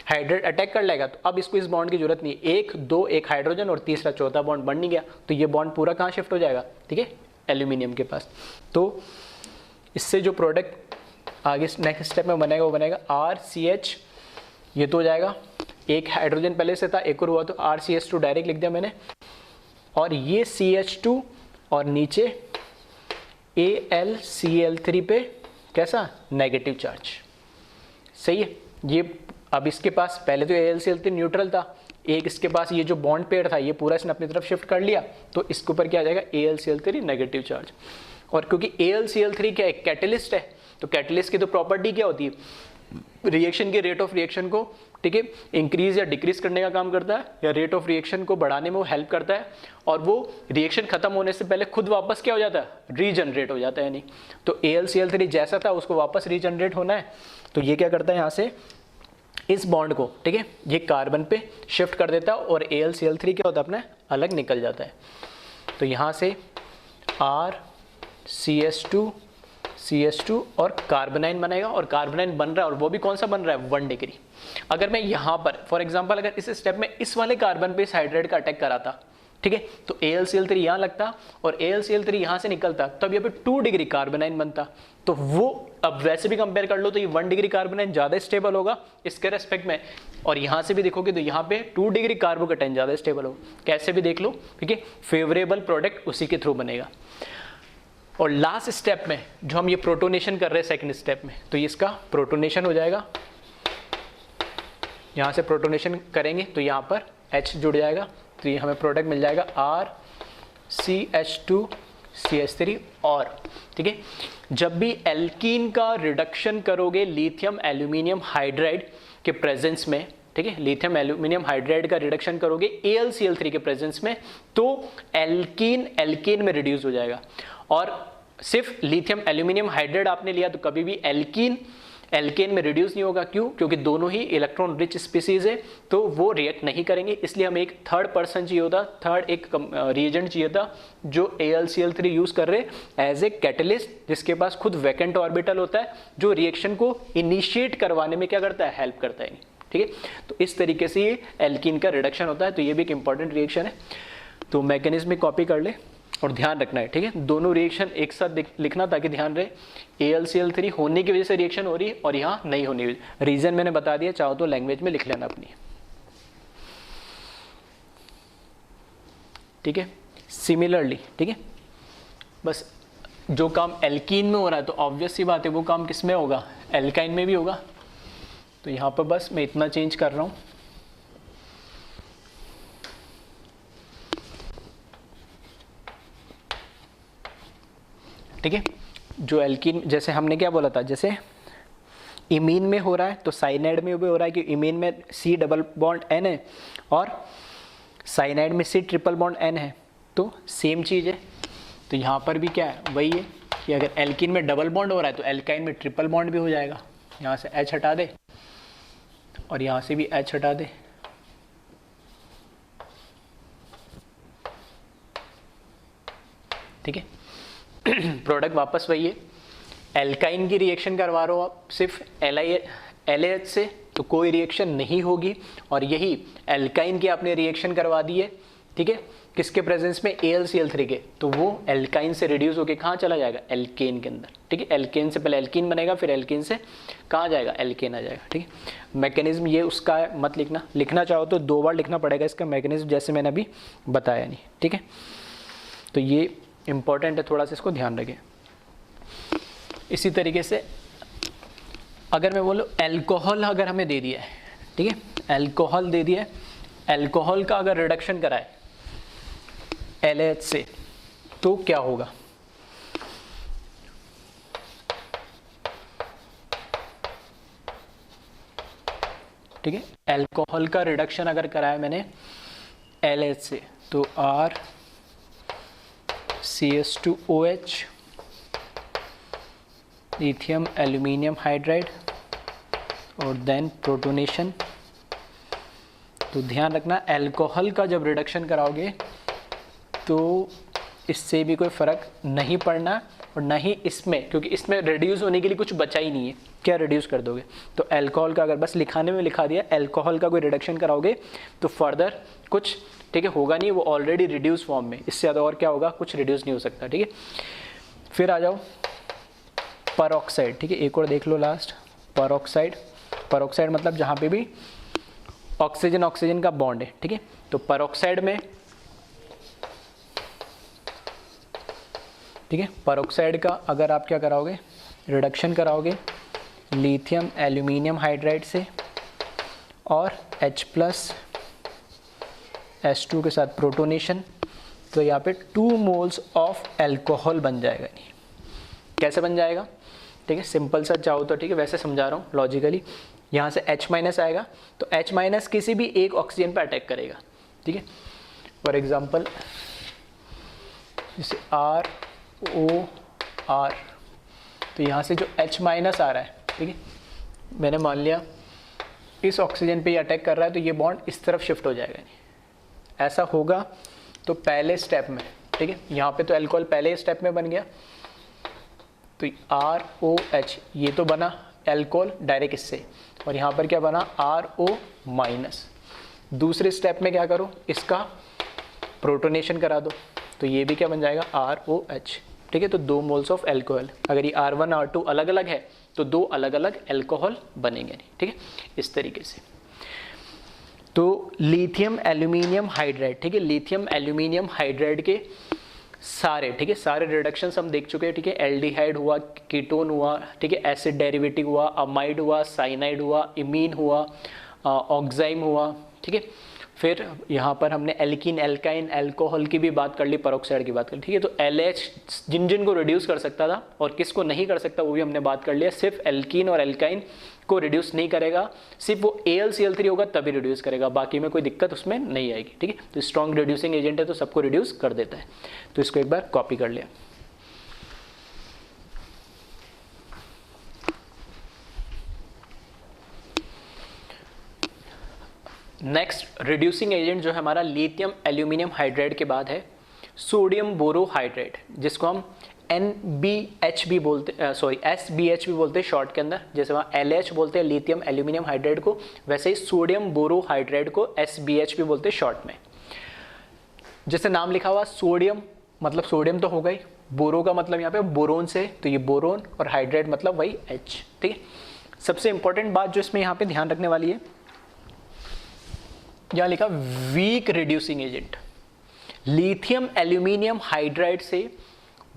हाइड्राइड अटैक कर लेगा तो अब इसको इस बॉन्ड की जरूरत नहीं है, 1 2 एक हाइड्रोजन और तीसरा चौथा बॉन्ड बन नहीं गया, तो ये बॉन्ड पूरा कहाँ शिफ्ट हो जाएगा, ठीक है, एल्यूमिनियम के पास। तो इससे जो प्रोडक्ट आगे नेक्स्ट स्टेप में बनेगा वो बनेगा RCH, ये तो हो जाएगा, एक हाइड्रोजन पहले से था, एक और हुआ तो RCH2 डायरेक्ट लिख दिया मैंने, और ये CH2 और नीचे AlCl3 पे कैसा नेगेटिव चार्ज, सही है। ये अब इसके पास पहले तो AlCl3 न्यूट्रल था, एक इसके पास ये जो बॉन्ड पेयर था ये पूरा इसने अपनी तरफ शिफ्ट कर लिया, तो इसके ऊपर क्या आ जाएगा AlCl3 नेगेटिव चार्ज। और क्योंकि AlCl3 क्या है, कैटलिस्ट है, तो कैटलिस्ट की तो प्रॉपर्टी क्या होती है, रिएक्शन के रेट ऑफ रिएक्शन को, ठीक है, इंक्रीज या डिक्रीज करने का काम करता है, या रेट ऑफ रिएक्शन को बढ़ाने में वो हेल्प करता है, और वो रिएक्शन खत्म होने से पहले खुद वापस क्या हो जाता है, रीजनरेट हो जाता है। यानी तो AlCl3 जैसा था उसको वापस रीजनरेट होना है, तो ये क्या करता है यहाँ से इस बॉन्ड को, ठीक है, ये कार्बन पे शिफ्ट कर देता है और AlCl3 क्या होता है अपने अलग निकल जाता है। तो यहाँ से RCH2 और कार्बोनाइन बनेगा, और कार्बोनाइन बन रहा है और वो भी कौन सा बन रहा है 1 डिग्री। अगर मैं यहाँ पर फॉर एग्जांपल अगर इस स्टेप में इस वाले कार्बन पे इस हाइड्राइड का अटैक कराता, ठीक है, तो AlCl3 यहाँ लगता और AlCl3 यहाँ से निकलता, तब यहाँ पे 2 डिग्री कार्बोनाइन बनता। तो वो अब वैसे भी कंपेयर कर लो तो ये 1 डिग्री कार्बोनाइन ज़्यादा स्टेबल होगा इसके रेस्पेक्ट में, और यहाँ से भी देखोगे तो यहाँ पे 2 डिग्री कार्बोकेटाइन ज़्यादा स्टेबल होगा, कैसे भी देख लो, ठीक है, फेवरेबल प्रोडक्ट उसी के थ्रू बनेगा। और लास्ट स्टेप में जो हम ये प्रोटोनेशन कर रहे हैं सेकंड स्टेप में, तो इसका प्रोटोनेशन हो जाएगा, यहाँ से प्रोटोनेशन करेंगे तो यहाँ पर H जुड़ जाएगा, तो ये हमें प्रोडक्ट मिल जाएगा RCH2CH3। और ठीक है, जब भी एल्कीन का रिडक्शन करोगे लिथियम एल्यूमिनियम हाइड्राइड के प्रेजेंस में, ठीक है, लिथियम एल्यूमिनियम हाइड्राइड का रिडक्शन करोगे AlCl3 के प्रेजेंस में, तो एल्कीन में रिड्यूस हो जाएगा। और सिर्फ लिथियम एल्यूमिनियम हाइड्राइड आपने लिया तो कभी भी एल्केन में रिड्यूस नहीं होगा। क्यों? क्योंकि दोनों ही इलेक्ट्रॉन रिच स्पीसीज है, तो वो रिएक्ट नहीं करेंगे। इसलिए हमें एक थर्ड पर्सन चाहिए होता, थर्ड एक रिएजेंट चाहिए था जो AlCl3 यूज कर रहे एज ए कैटलिस्ट, जिसके पास खुद वैकेंट ऑर्बिटल होता है, जो रिएक्शन को इनिशिएट करवाने में क्या करता है, हेल्प करता है। ठीक है, तो इस तरीके से ये एल्कीन का रिडक्शन होता है। तो ये भी एक इंपॉर्टेंट रिएक्शन है, तो मैकेनिज्म में कॉपी कर ले और ध्यान रखना है। ठीक है, दोनों रिएक्शन एक साथ लिखना ताकि ध्यान रहे AlCl3 होने की वजह से रिएक्शन हो रही है और यहाँ नहीं होने की। रीजन मैंने बता दिया, चाहो तो लैंग्वेज में लिख लेना अपनी। ठीक है, सिमिलरली, ठीक है, बस जो काम एल्कीन में हो रहा है तो ऑब्वियस सी बात है वो काम किस में होगा, एल्काइन में भी होगा। तो यहाँ पर बस मैं इतना चेंज कर रहा हूँ। ठीक है, जो एल्कीन, जैसे हमने क्या बोला था, जैसे इमीन में हो रहा है तो साइनाइड में भी हो रहा है कि इमीन में C डबल बॉन्ड N है और साइनाइड में C ट्रिपल बॉन्ड N है, तो सेम चीज़ है। तो यहाँ पर भी क्या है, वही है कि अगर एल्कीन में डबल बॉन्ड हो रहा है तो एल्काइन में ट्रिपल बॉन्ड भी हो जाएगा। यहाँ से H हटा दे और यहाँ से भी H हटा दे। ठीक है, प्रोडक्ट वापस वही है। एल्काइन की रिएक्शन करवा रहे हो आप सिर्फ LH से, तो कोई रिएक्शन नहीं होगी। और यही एल्काइन की आपने रिएक्शन करवा दी है ठीक है, किसके प्रेजेंस में, AlCl3 के, तो वो एल्काइन से रिड्यूस होके कहाँ चला जाएगा, एल्केन के अंदर। ठीक है, एल्केन से पहले एल्कीन बनेगा, फिर एल्कीन से कहाँ जाएगा, एल्केन आ जाएगा। ठीक है, मैकेनिज्म ये उसका है, मत लिखना, लिखना चाहो तो 2 बार लिखना पड़ेगा इसका मैकेनिज्म, जैसे मैंने अभी बताया नहीं। ठीक है, तो ये इंपॉर्टेंट है, थोड़ा सा इसको ध्यान रखें। इसी तरीके से अगर मैं बोलूँ एल्कोहल अगर हमें दे दिया है, ठीक है, एल्कोहल दे दिया है, एल्कोहल का अगर रिडक्शन कराए LH से तो क्या होगा, ठीक है, एल्कोहल का रिडक्शन अगर कराया मैंने LH से तो RCH2OH, लिथियम एल्यूमिनियम हाइड्राइड और देन प्रोटोनेशन। तो ध्यान रखना, एल्कोहल का जब रिडक्शन कराओगे तो इससे भी कोई फ़र्क नहीं पड़ना और ना ही इसमें, क्योंकि इसमें रिड्यूस होने के लिए कुछ बचा ही नहीं है, क्या रिड्यूस कर दोगे। तो एल्कोहल का अगर बस लिखाने में लिखा दिया एल्कोहल का कोई रिडक्शन कराओगे तो फर्दर कुछ, ठीक है, होगा नहीं, वो ऑलरेडी रिड्यूस फॉर्म में, इससे ज़्यादा और क्या होगा, कुछ रिड्यूस नहीं हो सकता। ठीक है, फिर आ जाओ परऑक्साइड। ठीक है, एक और देख लो लास्ट, परऑक्साइड। परऑक्साइड मतलब जहाँ पे भी ऑक्सीजन ऑक्सीजन का बॉन्ड है। ठीक है, तो परऑक्साइड में, ठीक है, परऑक्साइड का अगर आप क्या कराओगे, रिडक्शन कराओगे लिथियम एल्यूमिनियम हाइड्राइड से और H+S2 के साथ प्रोटोनेशन, तो यहाँ पे 2 मोल्स ऑफ एल्कोहल बन जाएगा। नहीं, कैसे बन जाएगा, ठीक है, सिंपल सा चाहो तो, ठीक है, वैसे समझा रहा हूँ लॉजिकली। यहाँ से H- आएगा तो H- किसी भी एक ऑक्सीजन पर अटैक करेगा। ठीक है, फॉर एग्जांपल जैसे ROR, तो यहाँ से जो H- आ रहा है, ठीक है, मैंने मान लिया इस ऑक्सीजन पे ये अटैक कर रहा है तो ये बॉन्ड इस तरफ शिफ्ट हो जाएगा। नहीं, ऐसा होगा तो पहले स्टेप में, ठीक है, यहाँ पे तो अल्कोहल पहले स्टेप में बन गया, तो ROH ये तो बना अल्कोहल डायरेक्ट इससे, और यहाँ पर क्या बना RO-। दूसरे स्टेप में क्या करो, इसका प्रोटोनेशन करा दो, तो ये भी क्या बन जाएगा ROH। ठीक है, तो 2 मोल्स ऑफ अल्कोहल, अगर ये R1 R2 अलग अलग है तो 2 अलग अलग अल्कोहल बनेंगे। नहीं, ठीक है, इस तरीके से। तो लिथियम एल्यूमिनियम हाइड्राइड, ठीक है, लिथियम एल्यूमिनियम हाइड्राइड के सारे, ठीक है, सारे रिडक्शंस हम देख चुके हैं। ठीक है, एल्डिहाइड हुआ, कीटोन हुआ, ठीक है, एसिड डेरिवेटिव हुआ, अमाइड हुआ, साइनाइड हुआ, इमीन हुआ, ऑक्साइम हुआ। ठीक है, फिर यहाँ पर हमने एल्कीन, एल्काइन, अल्कोहल की भी बात कर ली, परऑक्साइड की बात कर ली। ठीक है, तो LH जिन जिन को रिड्यूस कर सकता था और किसको नहीं कर सकता वो भी हमने बात कर लिया। सिर्फ एल्कीन और एल्काइन को रिड्यूस नहीं करेगा, सिर्फ वो AlCl3 होगा तभी रिड्यूस करेगा, बाकी में कोई दिक्कत उसमें नहीं आएगी। ठीक है, तो स्ट्रॉन्ग रिड्यूसिंग एजेंट है तो सबको रिड्यूस कर देता है। तो इसको एक बार कॉपी कर लिया। नेक्स्ट रिड्यूसिंग एजेंट जो है हमारा लिथियम एल्यूमिनियम हाइड्राइड के बाद है सोडियम बोरोहाइड्राइड, जिसको हम NBH भी बोलते, SBH भी बोलते हैं शॉर्ट के अंदर। जैसे वहाँ LH बोलते हैं लिथियम एल्यूमिनियम हाइड्राइड को, वैसे ही सोडियम बोरोहाइड्राइड को SBH भी बोलते हैं शॉर्ट में। जैसे नाम लिखा हुआ सोडियम मतलब सोडियम तो होगा ही, बोरो का मतलब यहाँ पे बोरोन से, तो ये बोरोन, और हाइड्राइड मतलब वही H। ठीक है, सबसे इंपॉर्टेंट बात जो इसमें यहाँ पे ध्यान रखने वाली है, यहाँ लिखा weak reducing agent. Lithium aluminium hydride से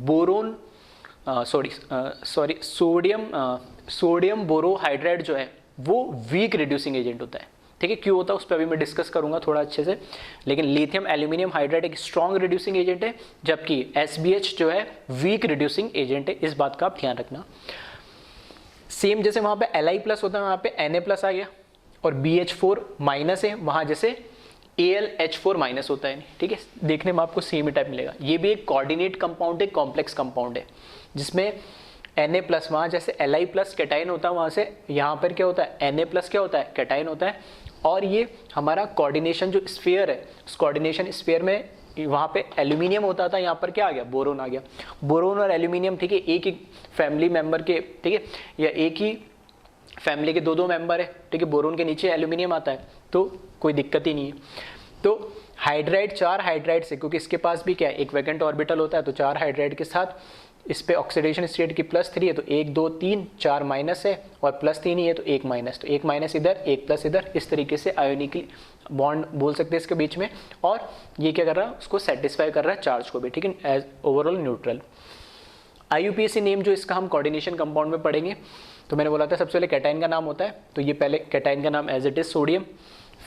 बोरोन सोडियम बोरोहाइड्राइड जो है वो वीक रिड्यूसिंग एजेंट होता है। ठीक है, क्यों होता है उस पर अभी मैं डिस्कस करूंगा थोड़ा अच्छे से, लेकिन लिथियम एल्यूमिनियम हाइड्राइड एक स्ट्रॉन्ग रिड्यूसिंग एजेंट है, जबकि SBH जो है वीक रिड्यूसिंग एजेंट है। इस बात का आप ध्यान रखना। सेम जैसे वहाँ पे Li+ होता है, वहाँ पे Na+ आ गया, और BH4- है, वहाँ जैसे AlH4- होता है। ठीक है, देखने में आपको सेम ही टाइप मिलेगा। ये भी एक कोऑर्डिनेट कंपाउंड है, कॉम्प्लेक्स कंपाउंड है, जिसमें Na+, वहाँ जैसे Li+ कैटाइन होता है, वहाँ से यहाँ पर क्या होता है Na+ क्या होता है, कैटाइन होता है। और ये हमारा कोऑर्डिनेशन जो स्फीयर है, उस कोऑर्डिनेशन स्फीयर में वहाँ पे एल्यूमिनियम होता था, यहाँ पर क्या आ गया, बोरोन आ गया। बोरोन और एल्यूमिनियम, ठीक है, एक ही फैमिली मेंबर के, ठीक है, या एक ही फैमिली के 2 मेंबर है। ठीक है, बोरोन के नीचे एल्यूमिनियम आता है, तो कोई दिक्कत ही नहीं है। तो हाइड्राइड 4 हाइड्राइड से, क्योंकि इसके पास भी क्या है एक वैकेंट ऑर्बिटल होता है, तो 4 हाइड्राइड के साथ इस पे ऑक्सीडेशन स्टेट की +3 है, तो 1 2 3 4 माइनस है और +3 ही है तो 1 माइनस, तो 1 माइनस इधर 1 प्लस इधर, इस तरीके से आयोनिक बॉन्ड बोल सकते हैं इसके बीच में। और ये क्या कर रहा है, उसको सेटिस्फाई कर रहा है चार्ज को भी, ठीक है, as overall neutral. IUPAC name जो इसका हम कोऑर्डिनेशन कंपाउंड में पढ़ेंगे, तो मैंने बोला था सबसे पहले कैटाइन का नाम होता है, तो ये पहले कैटाइन का नाम एज इट इज सोडियम।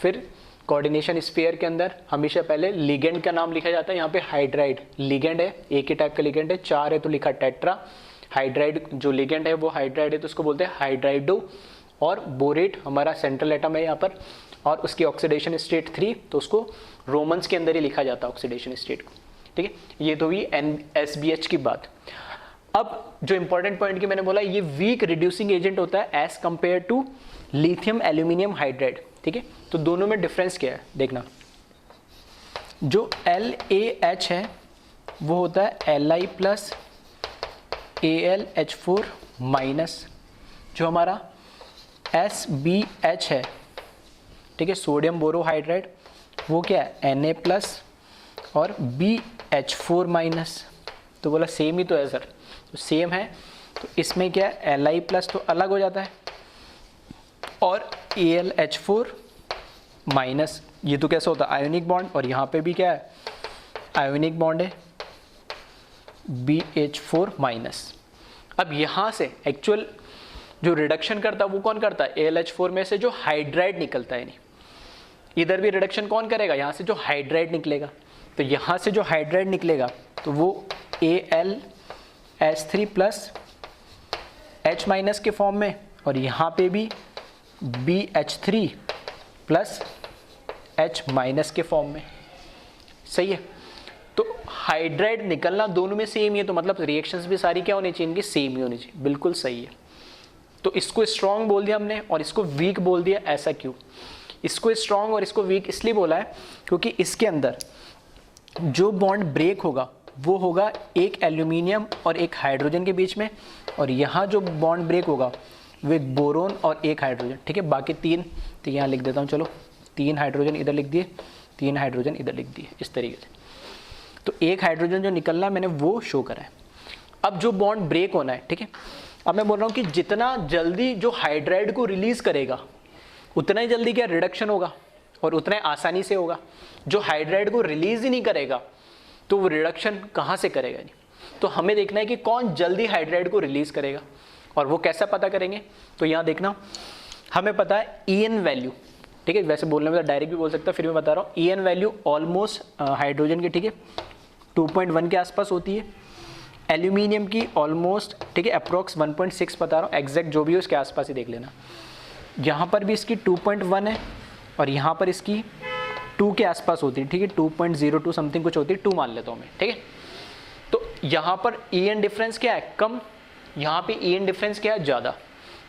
फिर कोऑर्डिनेशन स्फीयर के अंदर हमेशा पहले लिगेंड का नाम लिखा जाता है। यहाँ पे हाइड्राइड लिगेंड है, एक ही टाइप का लिगेंड है, 4 है तो लिखा टेट्रा। हाइड्राइड जो लिगेंड है वो हाइड्राइड है तो उसको बोलते हैं हाइड्राइडो। और बोरेट हमारा सेंट्रल एटम है यहाँ पर, और उसकी ऑक्सीडेशन स्टेट 3, तो उसको रोमन्स के अंदर ही लिखा जाता है ऑक्सीडेशन स्टेट को, ठीक है। ये तो हुई SBH की बात। अब जो इंपॉर्टेंट पॉइंट की मैंने बोला, ये वीक रिड्यूसिंग एजेंट होता है as compare to lithium aluminium hydride, ठीक है। तो दोनों में डिफरेंस क्या है देखना, जो LaH है वो होता है Li प्लस AlH4 माइनस, जो हमारा SBH है, ठीक है, सोडियम बोरोहाइड्राइड, वो क्या है Na प्लस और BH4 माइनस। तो बोला सेम ही तो है सर, तो सेम है, तो इसमें क्या है Li प्लस तो अलग हो जाता है और AlH4 माइनस, ये तो कैसा होता है आयोनिक बॉन्ड, और यहाँ पे भी क्या है आयोनिक बॉन्ड है BH4 माइनस। अब यहाँ से एक्चुअल जो रिडक्शन करता है वो कौन करता है, AlH4 में से जो हाइड्राइड निकलता है, नहीं इधर भी रिडक्शन कौन करेगा, यहाँ से जो हाइड्राइड निकलेगा, तो यहाँ से जो हाइड्राइड निकलेगा तो वो AlH3 प्लस H माइनस के फॉर्म में, और यहाँ पे भी BH3 प्लस H माइनस के फॉर्म में, सही है। तो हाइड्राइड निकलना दोनों में सेम ही है, तो मतलब रिएक्शंस भी सारी क्या होनी चाहिए, इनकी सेम ही होनी चाहिए, बिल्कुल सही है। तो इसको स्ट्रॉन्ग बोल दिया हमने और इसको वीक बोल दिया, ऐसा क्यों? इसको स्ट्रॉन्ग और इसको वीक इसलिए बोला है क्योंकि इसके अंदर जो बॉन्ड ब्रेक होगा वो होगा एक एल्यूमिनियम और एक हाइड्रोजन के बीच में, और यहाँ जो बॉन्ड ब्रेक होगा वो एक बोरोन और एक हाइड्रोजन, ठीक है। बाकी 3 तो यहाँ लिख देता हूँ, चलो 3 हाइड्रोजन इधर लिख दिए, 3 हाइड्रोजन इधर लिख दिए, इस तरीके से। तो एक हाइड्रोजन जो निकलना है मैंने वो शो करा है। अब जो बॉन्ड ब्रेक होना है, ठीक है, अब मैं बोल रहा हूँ कि जितना जल्दी जो हाइड्राइड को रिलीज करेगा उतना ही जल्दी क्या रिडक्शन होगा और उतना ही आसानी से होगा। जो हाइड्राइड को रिलीज ही नहीं करेगा तो वो रिडक्शन कहाँ से करेगा, नहीं। तो हमें देखना है कि कौन जल्दी हाइड्राइड को रिलीज करेगा, और वो कैसा पता करेंगे, तो यहाँ देखना हमें पता है EN वैल्यू, ठीक है, वैसे बोलने में डायरेक्ट भी बोल सकता, फिर मैं बता रहा हूँ EN वैल्यू ऑलमोस्ट हाइड्रोजन की, ठीक है, 2.1 के आसपास होती है, एल्यूमिनियम की ऑलमोस्ट, ठीक है, अप्रॉक्स 1.6 बता रहा हूँ, एग्जैक्ट जो भी हो उसके आसपास ही देख लेना। यहाँ पर भी इसकी 2.1 है और यहाँ पर इसकी 2 के आसपास होती है, ठीक है, 2.02 समथिंग कुछ होती है, 2 मान लेता हूँ मैं, ठीक है। तो यहाँ पर EN डिफरेंस क्या है, कम, यहाँ पे EN डिफरेंस क्या है, ज़्यादा।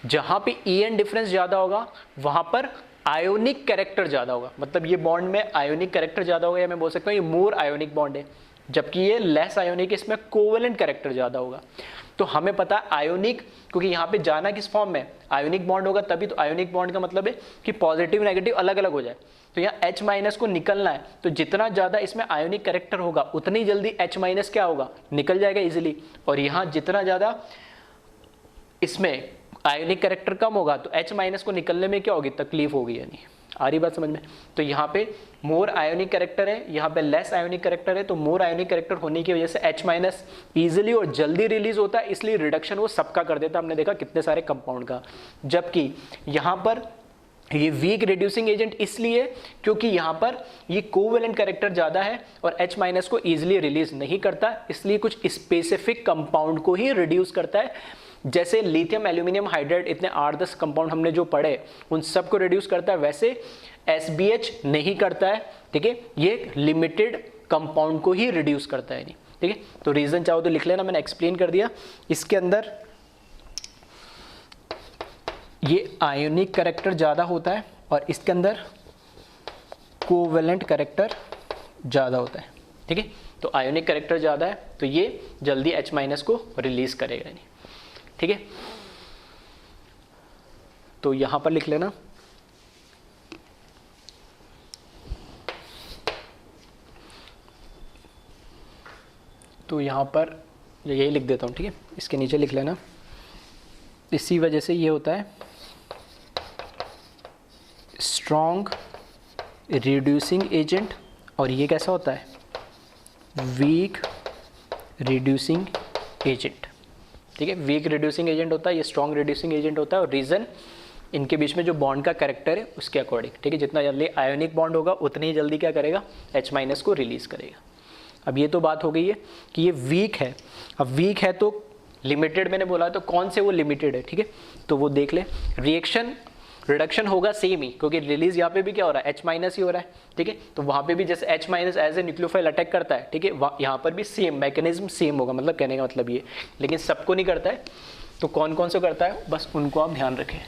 जहाँ पे EN डिफरेंस ज़्यादा होगा वहाँ पर आयोनिक कैरेक्टर ज़्यादा होगा, मतलब ये बॉन्ड में आयोनिक कैरेक्टर ज़्यादा होगा, या मैं बोल सकता हूँ ये मोर आयोनिक बॉन्ड है, जबकि ये लेस आयोनिक, इसमें कोवेलेंट कैरेक्टर ज़्यादा होगा। तो हमें पता है आयोनिक, क्योंकि यहाँ पे जाना किस फॉर्म में, आयोनिक बॉन्ड होगा तभी, तो आयोनिक बॉन्ड का मतलब है कि पॉजिटिव नेगेटिव अलग अलग हो जाए। तो यहाँ H माइनस को निकलना है, तो जितना ज़्यादा इसमें आयोनिक कैरेक्टर होगा उतनी जल्दी H माइनस क्या होगा, निकल जाएगा इजीली, और यहाँ जितना ज़्यादा इसमें आयोनिक कैरेक्टर कम होगा तो H माइनस को निकलने में क्या होगी, तकलीफ होगी, यानी आ रही बात समझ में। तो यहाँ पे मोर आयोनिक कैरेक्टर है, यहाँ पे लेस आयोनिक कैरेक्टर है, तो मोर आयोनिक कैरेक्टर होने की वजह से H माइनस ईजिली और जल्दी रिलीज होता है, इसलिए रिडक्शन वो सबका कर देता है, हमने देखा कितने सारे कंपाउंड का। जबकि यहाँ पर ये वीक रिड्यूसिंग एजेंट इसलिए क्योंकि यहाँ पर ये कोवेलेंट कैरेक्टर ज़्यादा है और H माइनस को ईजिली रिलीज नहीं करता, इसलिए कुछ स्पेसिफिक कंपाउंड को ही रिड्यूस करता है। जैसे लिथियम एल्यूमिनियम हाइड्राइड इतने 8-10 कंपाउंड हमने जो पढ़े उन सब को रिड्यूस करता है, वैसे SBH नहीं करता है, ठीक है, ये लिमिटेड कंपाउंड को ही रिड्यूस करता है, नहीं, ठीक है। तो रीजन चाहो तो लिख लेना, मैंने एक्सप्लेन कर दिया। इसके अंदर ये आयोनिक कैरेक्टर ज़्यादा होता है और इसके अंदर कोवेलेंट कैरेक्टर ज़्यादा होता है, ठीक है। तो आयोनिक कैरेक्टर ज़्यादा है तो ये जल्दी H माइनस को रिलीज करेगा, नहीं, ठीक है। तो यहाँ पर लिख लेना तो यहाँ पर यही लिख देता हूँ, ठीक है, इसके नीचे लिख लेना। इसी वजह से ये होता है स्ट्रॉन्ग रिड्यूसिंग एजेंट, और ये कैसा होता है वीक रिड्यूसिंग एजेंट, ठीक है। वीक रिड्यूसिंग एजेंट होता है, ये स्ट्रॉन्ग रिड्यूसिंग एजेंट होता है, और रीज़न इनके बीच में जो बॉन्ड का कैरेक्टर है उसके अकॉर्डिंग, ठीक है। जितना जल्दी आयोनिक बॉन्ड होगा उतनी ही जल्दी क्या करेगा, H- को रिलीज़ करेगा। अब ये तो बात हो गई है कि ये वीक है। अब वीक है तो लिमिटेड मैंने बोला, तो कौन से वो लिमिटेड है, ठीक है, तो वो देख ले। रिएक्शन रिडक्शन होगा सेम ही, क्योंकि रिलीज यहाँ पे भी क्या हो रहा है H- ही हो रहा है, ठीक है। तो वहाँ पे भी जैसे H- as a nucleophile attack करता है, ठीक है, यहाँ पर भी सेम मैकेनिज्म सेम होगा, मतलब कहने का मतलब ये, लेकिन सबको नहीं करता है। तो कौन कौन से करता है बस उनको आप ध्यान रखें।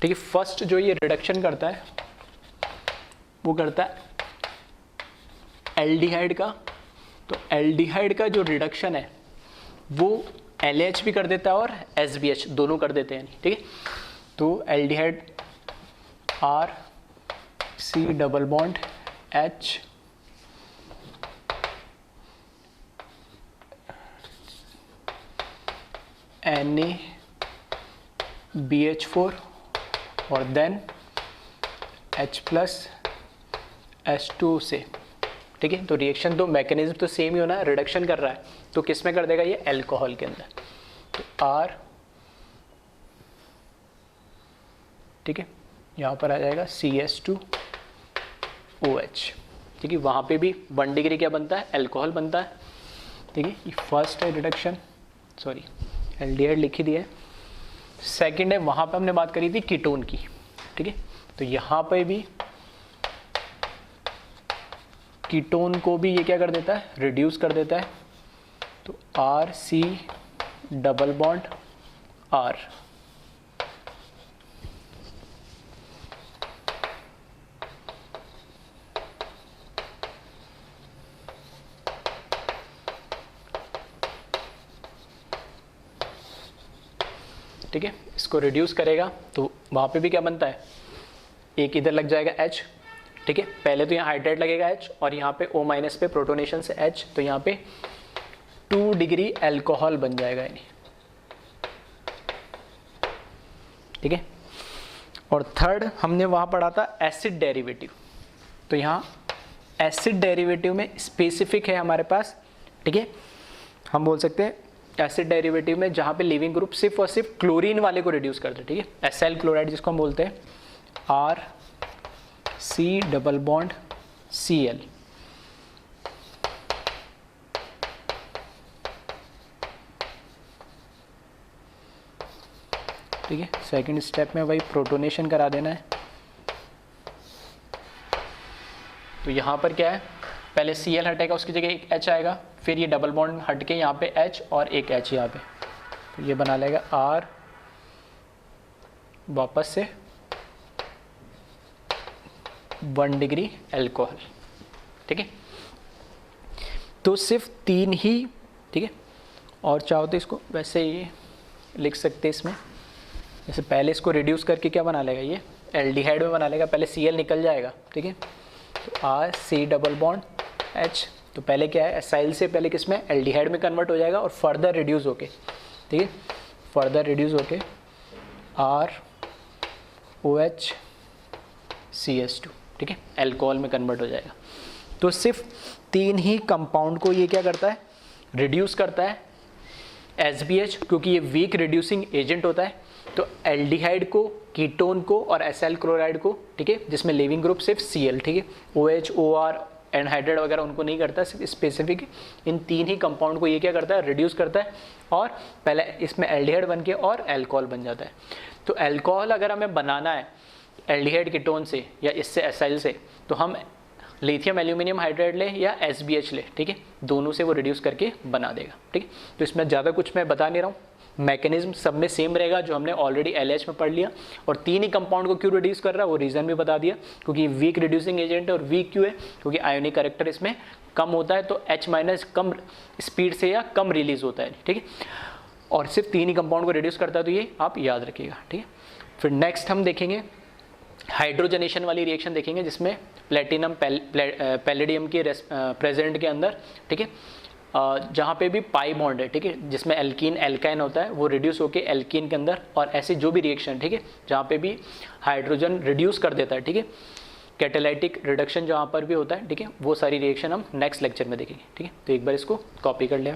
ठीक है, फर्स्ट जो ये रिडक्शन करता है वो करता है एल्डिहाइड का। तो एल्डिहाइड का जो रिडक्शन है वो LH भी कर देता है और SBH दोनों कर देते हैं, ठीक है। तो aldehyde RC double bond H NaBH4 और देन H+H2 से, ठीक है। तो रिएक्शन तो मैकेनिज्म तो सेम ही होना है, रिडक्शन कर रहा है तो किस में कर देगा ये, अल्कोहल के अंदर। तो R, ठीक है, यहाँ पर आ जाएगा CS2OH, ठीक है। वहाँ पे भी 1 डिग्री क्या बनता है, अल्कोहल बनता है, ठीक है। ये फर्स्ट है रिडक्शन, सॉरी एल्डिहाइड लिख ही दिया है। सेकेंड है, वहाँ पे हमने बात करी थी कीटोन की, ठीक है। तो यहाँ पे भी कीटोन को भी ये क्या कर देता है, रिड्यूस कर देता है। तो RC डबल बॉन्ड R, ठीक है, इसको रिड्यूस करेगा तो वहाँ पे भी क्या बनता है, एक इधर लग जाएगा H, ठीक है। पहले तो यहाँ हाइड्राइड लगेगा H और यहाँ पे O- पे प्रोटोनेशन से H, तो यहाँ पे 2 डिग्री अल्कोहल बन जाएगा यानी, ठीक है। और थर्ड हमने वहाँ पढ़ा था एसिड डेरिवेटिव। तो यहाँ एसिड डेरिवेटिव में स्पेसिफिक है हमारे पास, ठीक है। हम बोल सकते हैं एसिड डेरिवेटिव में जहाँ पे लिविंग ग्रुप सिर्फ और सिर्फ क्लोरीन वाले को रिड्यूस करते हैं, ठीक है। एसाइल क्लोराइड जिसको हम बोलते हैं RC डबल बॉन्ड Cl, ठीक है। सेकंड स्टेप में वही प्रोटोनेशन करा देना है। तो यहाँ पर क्या है, पहले Cl हटेगा, उसकी जगह एक H आएगा, फिर ये डबल बॉन्ड हट के यहाँ पे H और एक H यहाँ पे, तो ये बना लेगा R, वापस से 1 डिग्री अल्कोहल, ठीक है। तो सिर्फ 3 ही, ठीक है। और चाहो तो इसको वैसे ही लिख सकते हैं इसमें, जैसे पहले इसको रिड्यूस करके क्या बना लेगा, ये एल्डिहाइड में बना लेगा, पहले Cl निकल जाएगा, ठीक है। तो RC डबल बॉन्ड H, तो पहले क्या है, एसाइल से पहले किस में, एल्डिहाइड में कन्वर्ट हो जाएगा और फर्दर रिड्यूस होके, ठीक है, फर्दर रिड्यूस होके ROH CS2, ठीक है, अल्कोहल में कन्वर्ट हो जाएगा। तो सिर्फ 3 ही कंपाउंड को ये क्या करता है, रिड्यूस करता है SBH, क्योंकि ये वीक रिड्यूसिंग एजेंट होता है। तो एल्डिहाइड को, कीटोन को और एसाइल क्लोराइड को, ठीक है, जिसमें लिविंग ग्रुप सिर्फ Cl, ठीक है, OH OR एनहाइड्राइड वगैरह उनको नहीं करता, सिर्फ स्पेसिफिक इन 3 ही कंपाउंड को ये क्या करता है, रिड्यूस करता है, और पहले इसमें एल्डिहाइड बन के और अल्कोहल बन जाता है। तो अल्कोहल अगर हमें बनाना है एल्डिहाइड कीटोन से या इससे एसाइल से, तो हम लिथियम एल्यूमिनियम हाइड्राइड ले या SBH ले, ठीक है, दोनों से वो रिड्यूस करके बना देगा, ठीक है। तो इसमें ज़्यादा कुछ मैं बता नहीं रहा हूँ, मैकेनिज्म सब में सेम रहेगा जो हमने ऑलरेडी LH में पढ़ लिया। और तीन ही कंपाउंड को क्यों रिड्यूस कर रहा है वो रीज़न भी बता दिया, क्योंकि वीक रिड्यूसिंग एजेंट है। और वीक क्यों है, क्योंकि आयोनिक कैरेक्टर इसमें कम होता है, तो H- कम स्पीड से या कम रिलीज होता है, ठीक है। और सिर्फ तीन ही कंपाउंड को रिड्यूस करता है, तो ये आप याद रखिएगा, ठीक है। फिर नेक्स्ट हम देखेंगे हाइड्रोजनेशन वाली रिएक्शन देखेंगे, जिसमें प्लेटिनम पैलेडियम के प्रेजेंट के अंदर, ठीक है, जहाँ पे भी पाई बॉन्ड है, ठीक है, जिसमें एल्कीन एल्काइन होता है, वो रिड्यूस होके एल्कीन के अंदर, और ऐसे जो भी रिएक्शन, ठीक है, जहाँ पे भी हाइड्रोजन रिड्यूस कर देता है, ठीक है, कैटालाइटिक रिडक्शन जहाँ पर भी होता है, ठीक है, वो सारी रिएक्शन हम नेक्स्ट लेक्चर में देखेंगे, ठीक है। तो एक बार इसको कॉपी कर लें।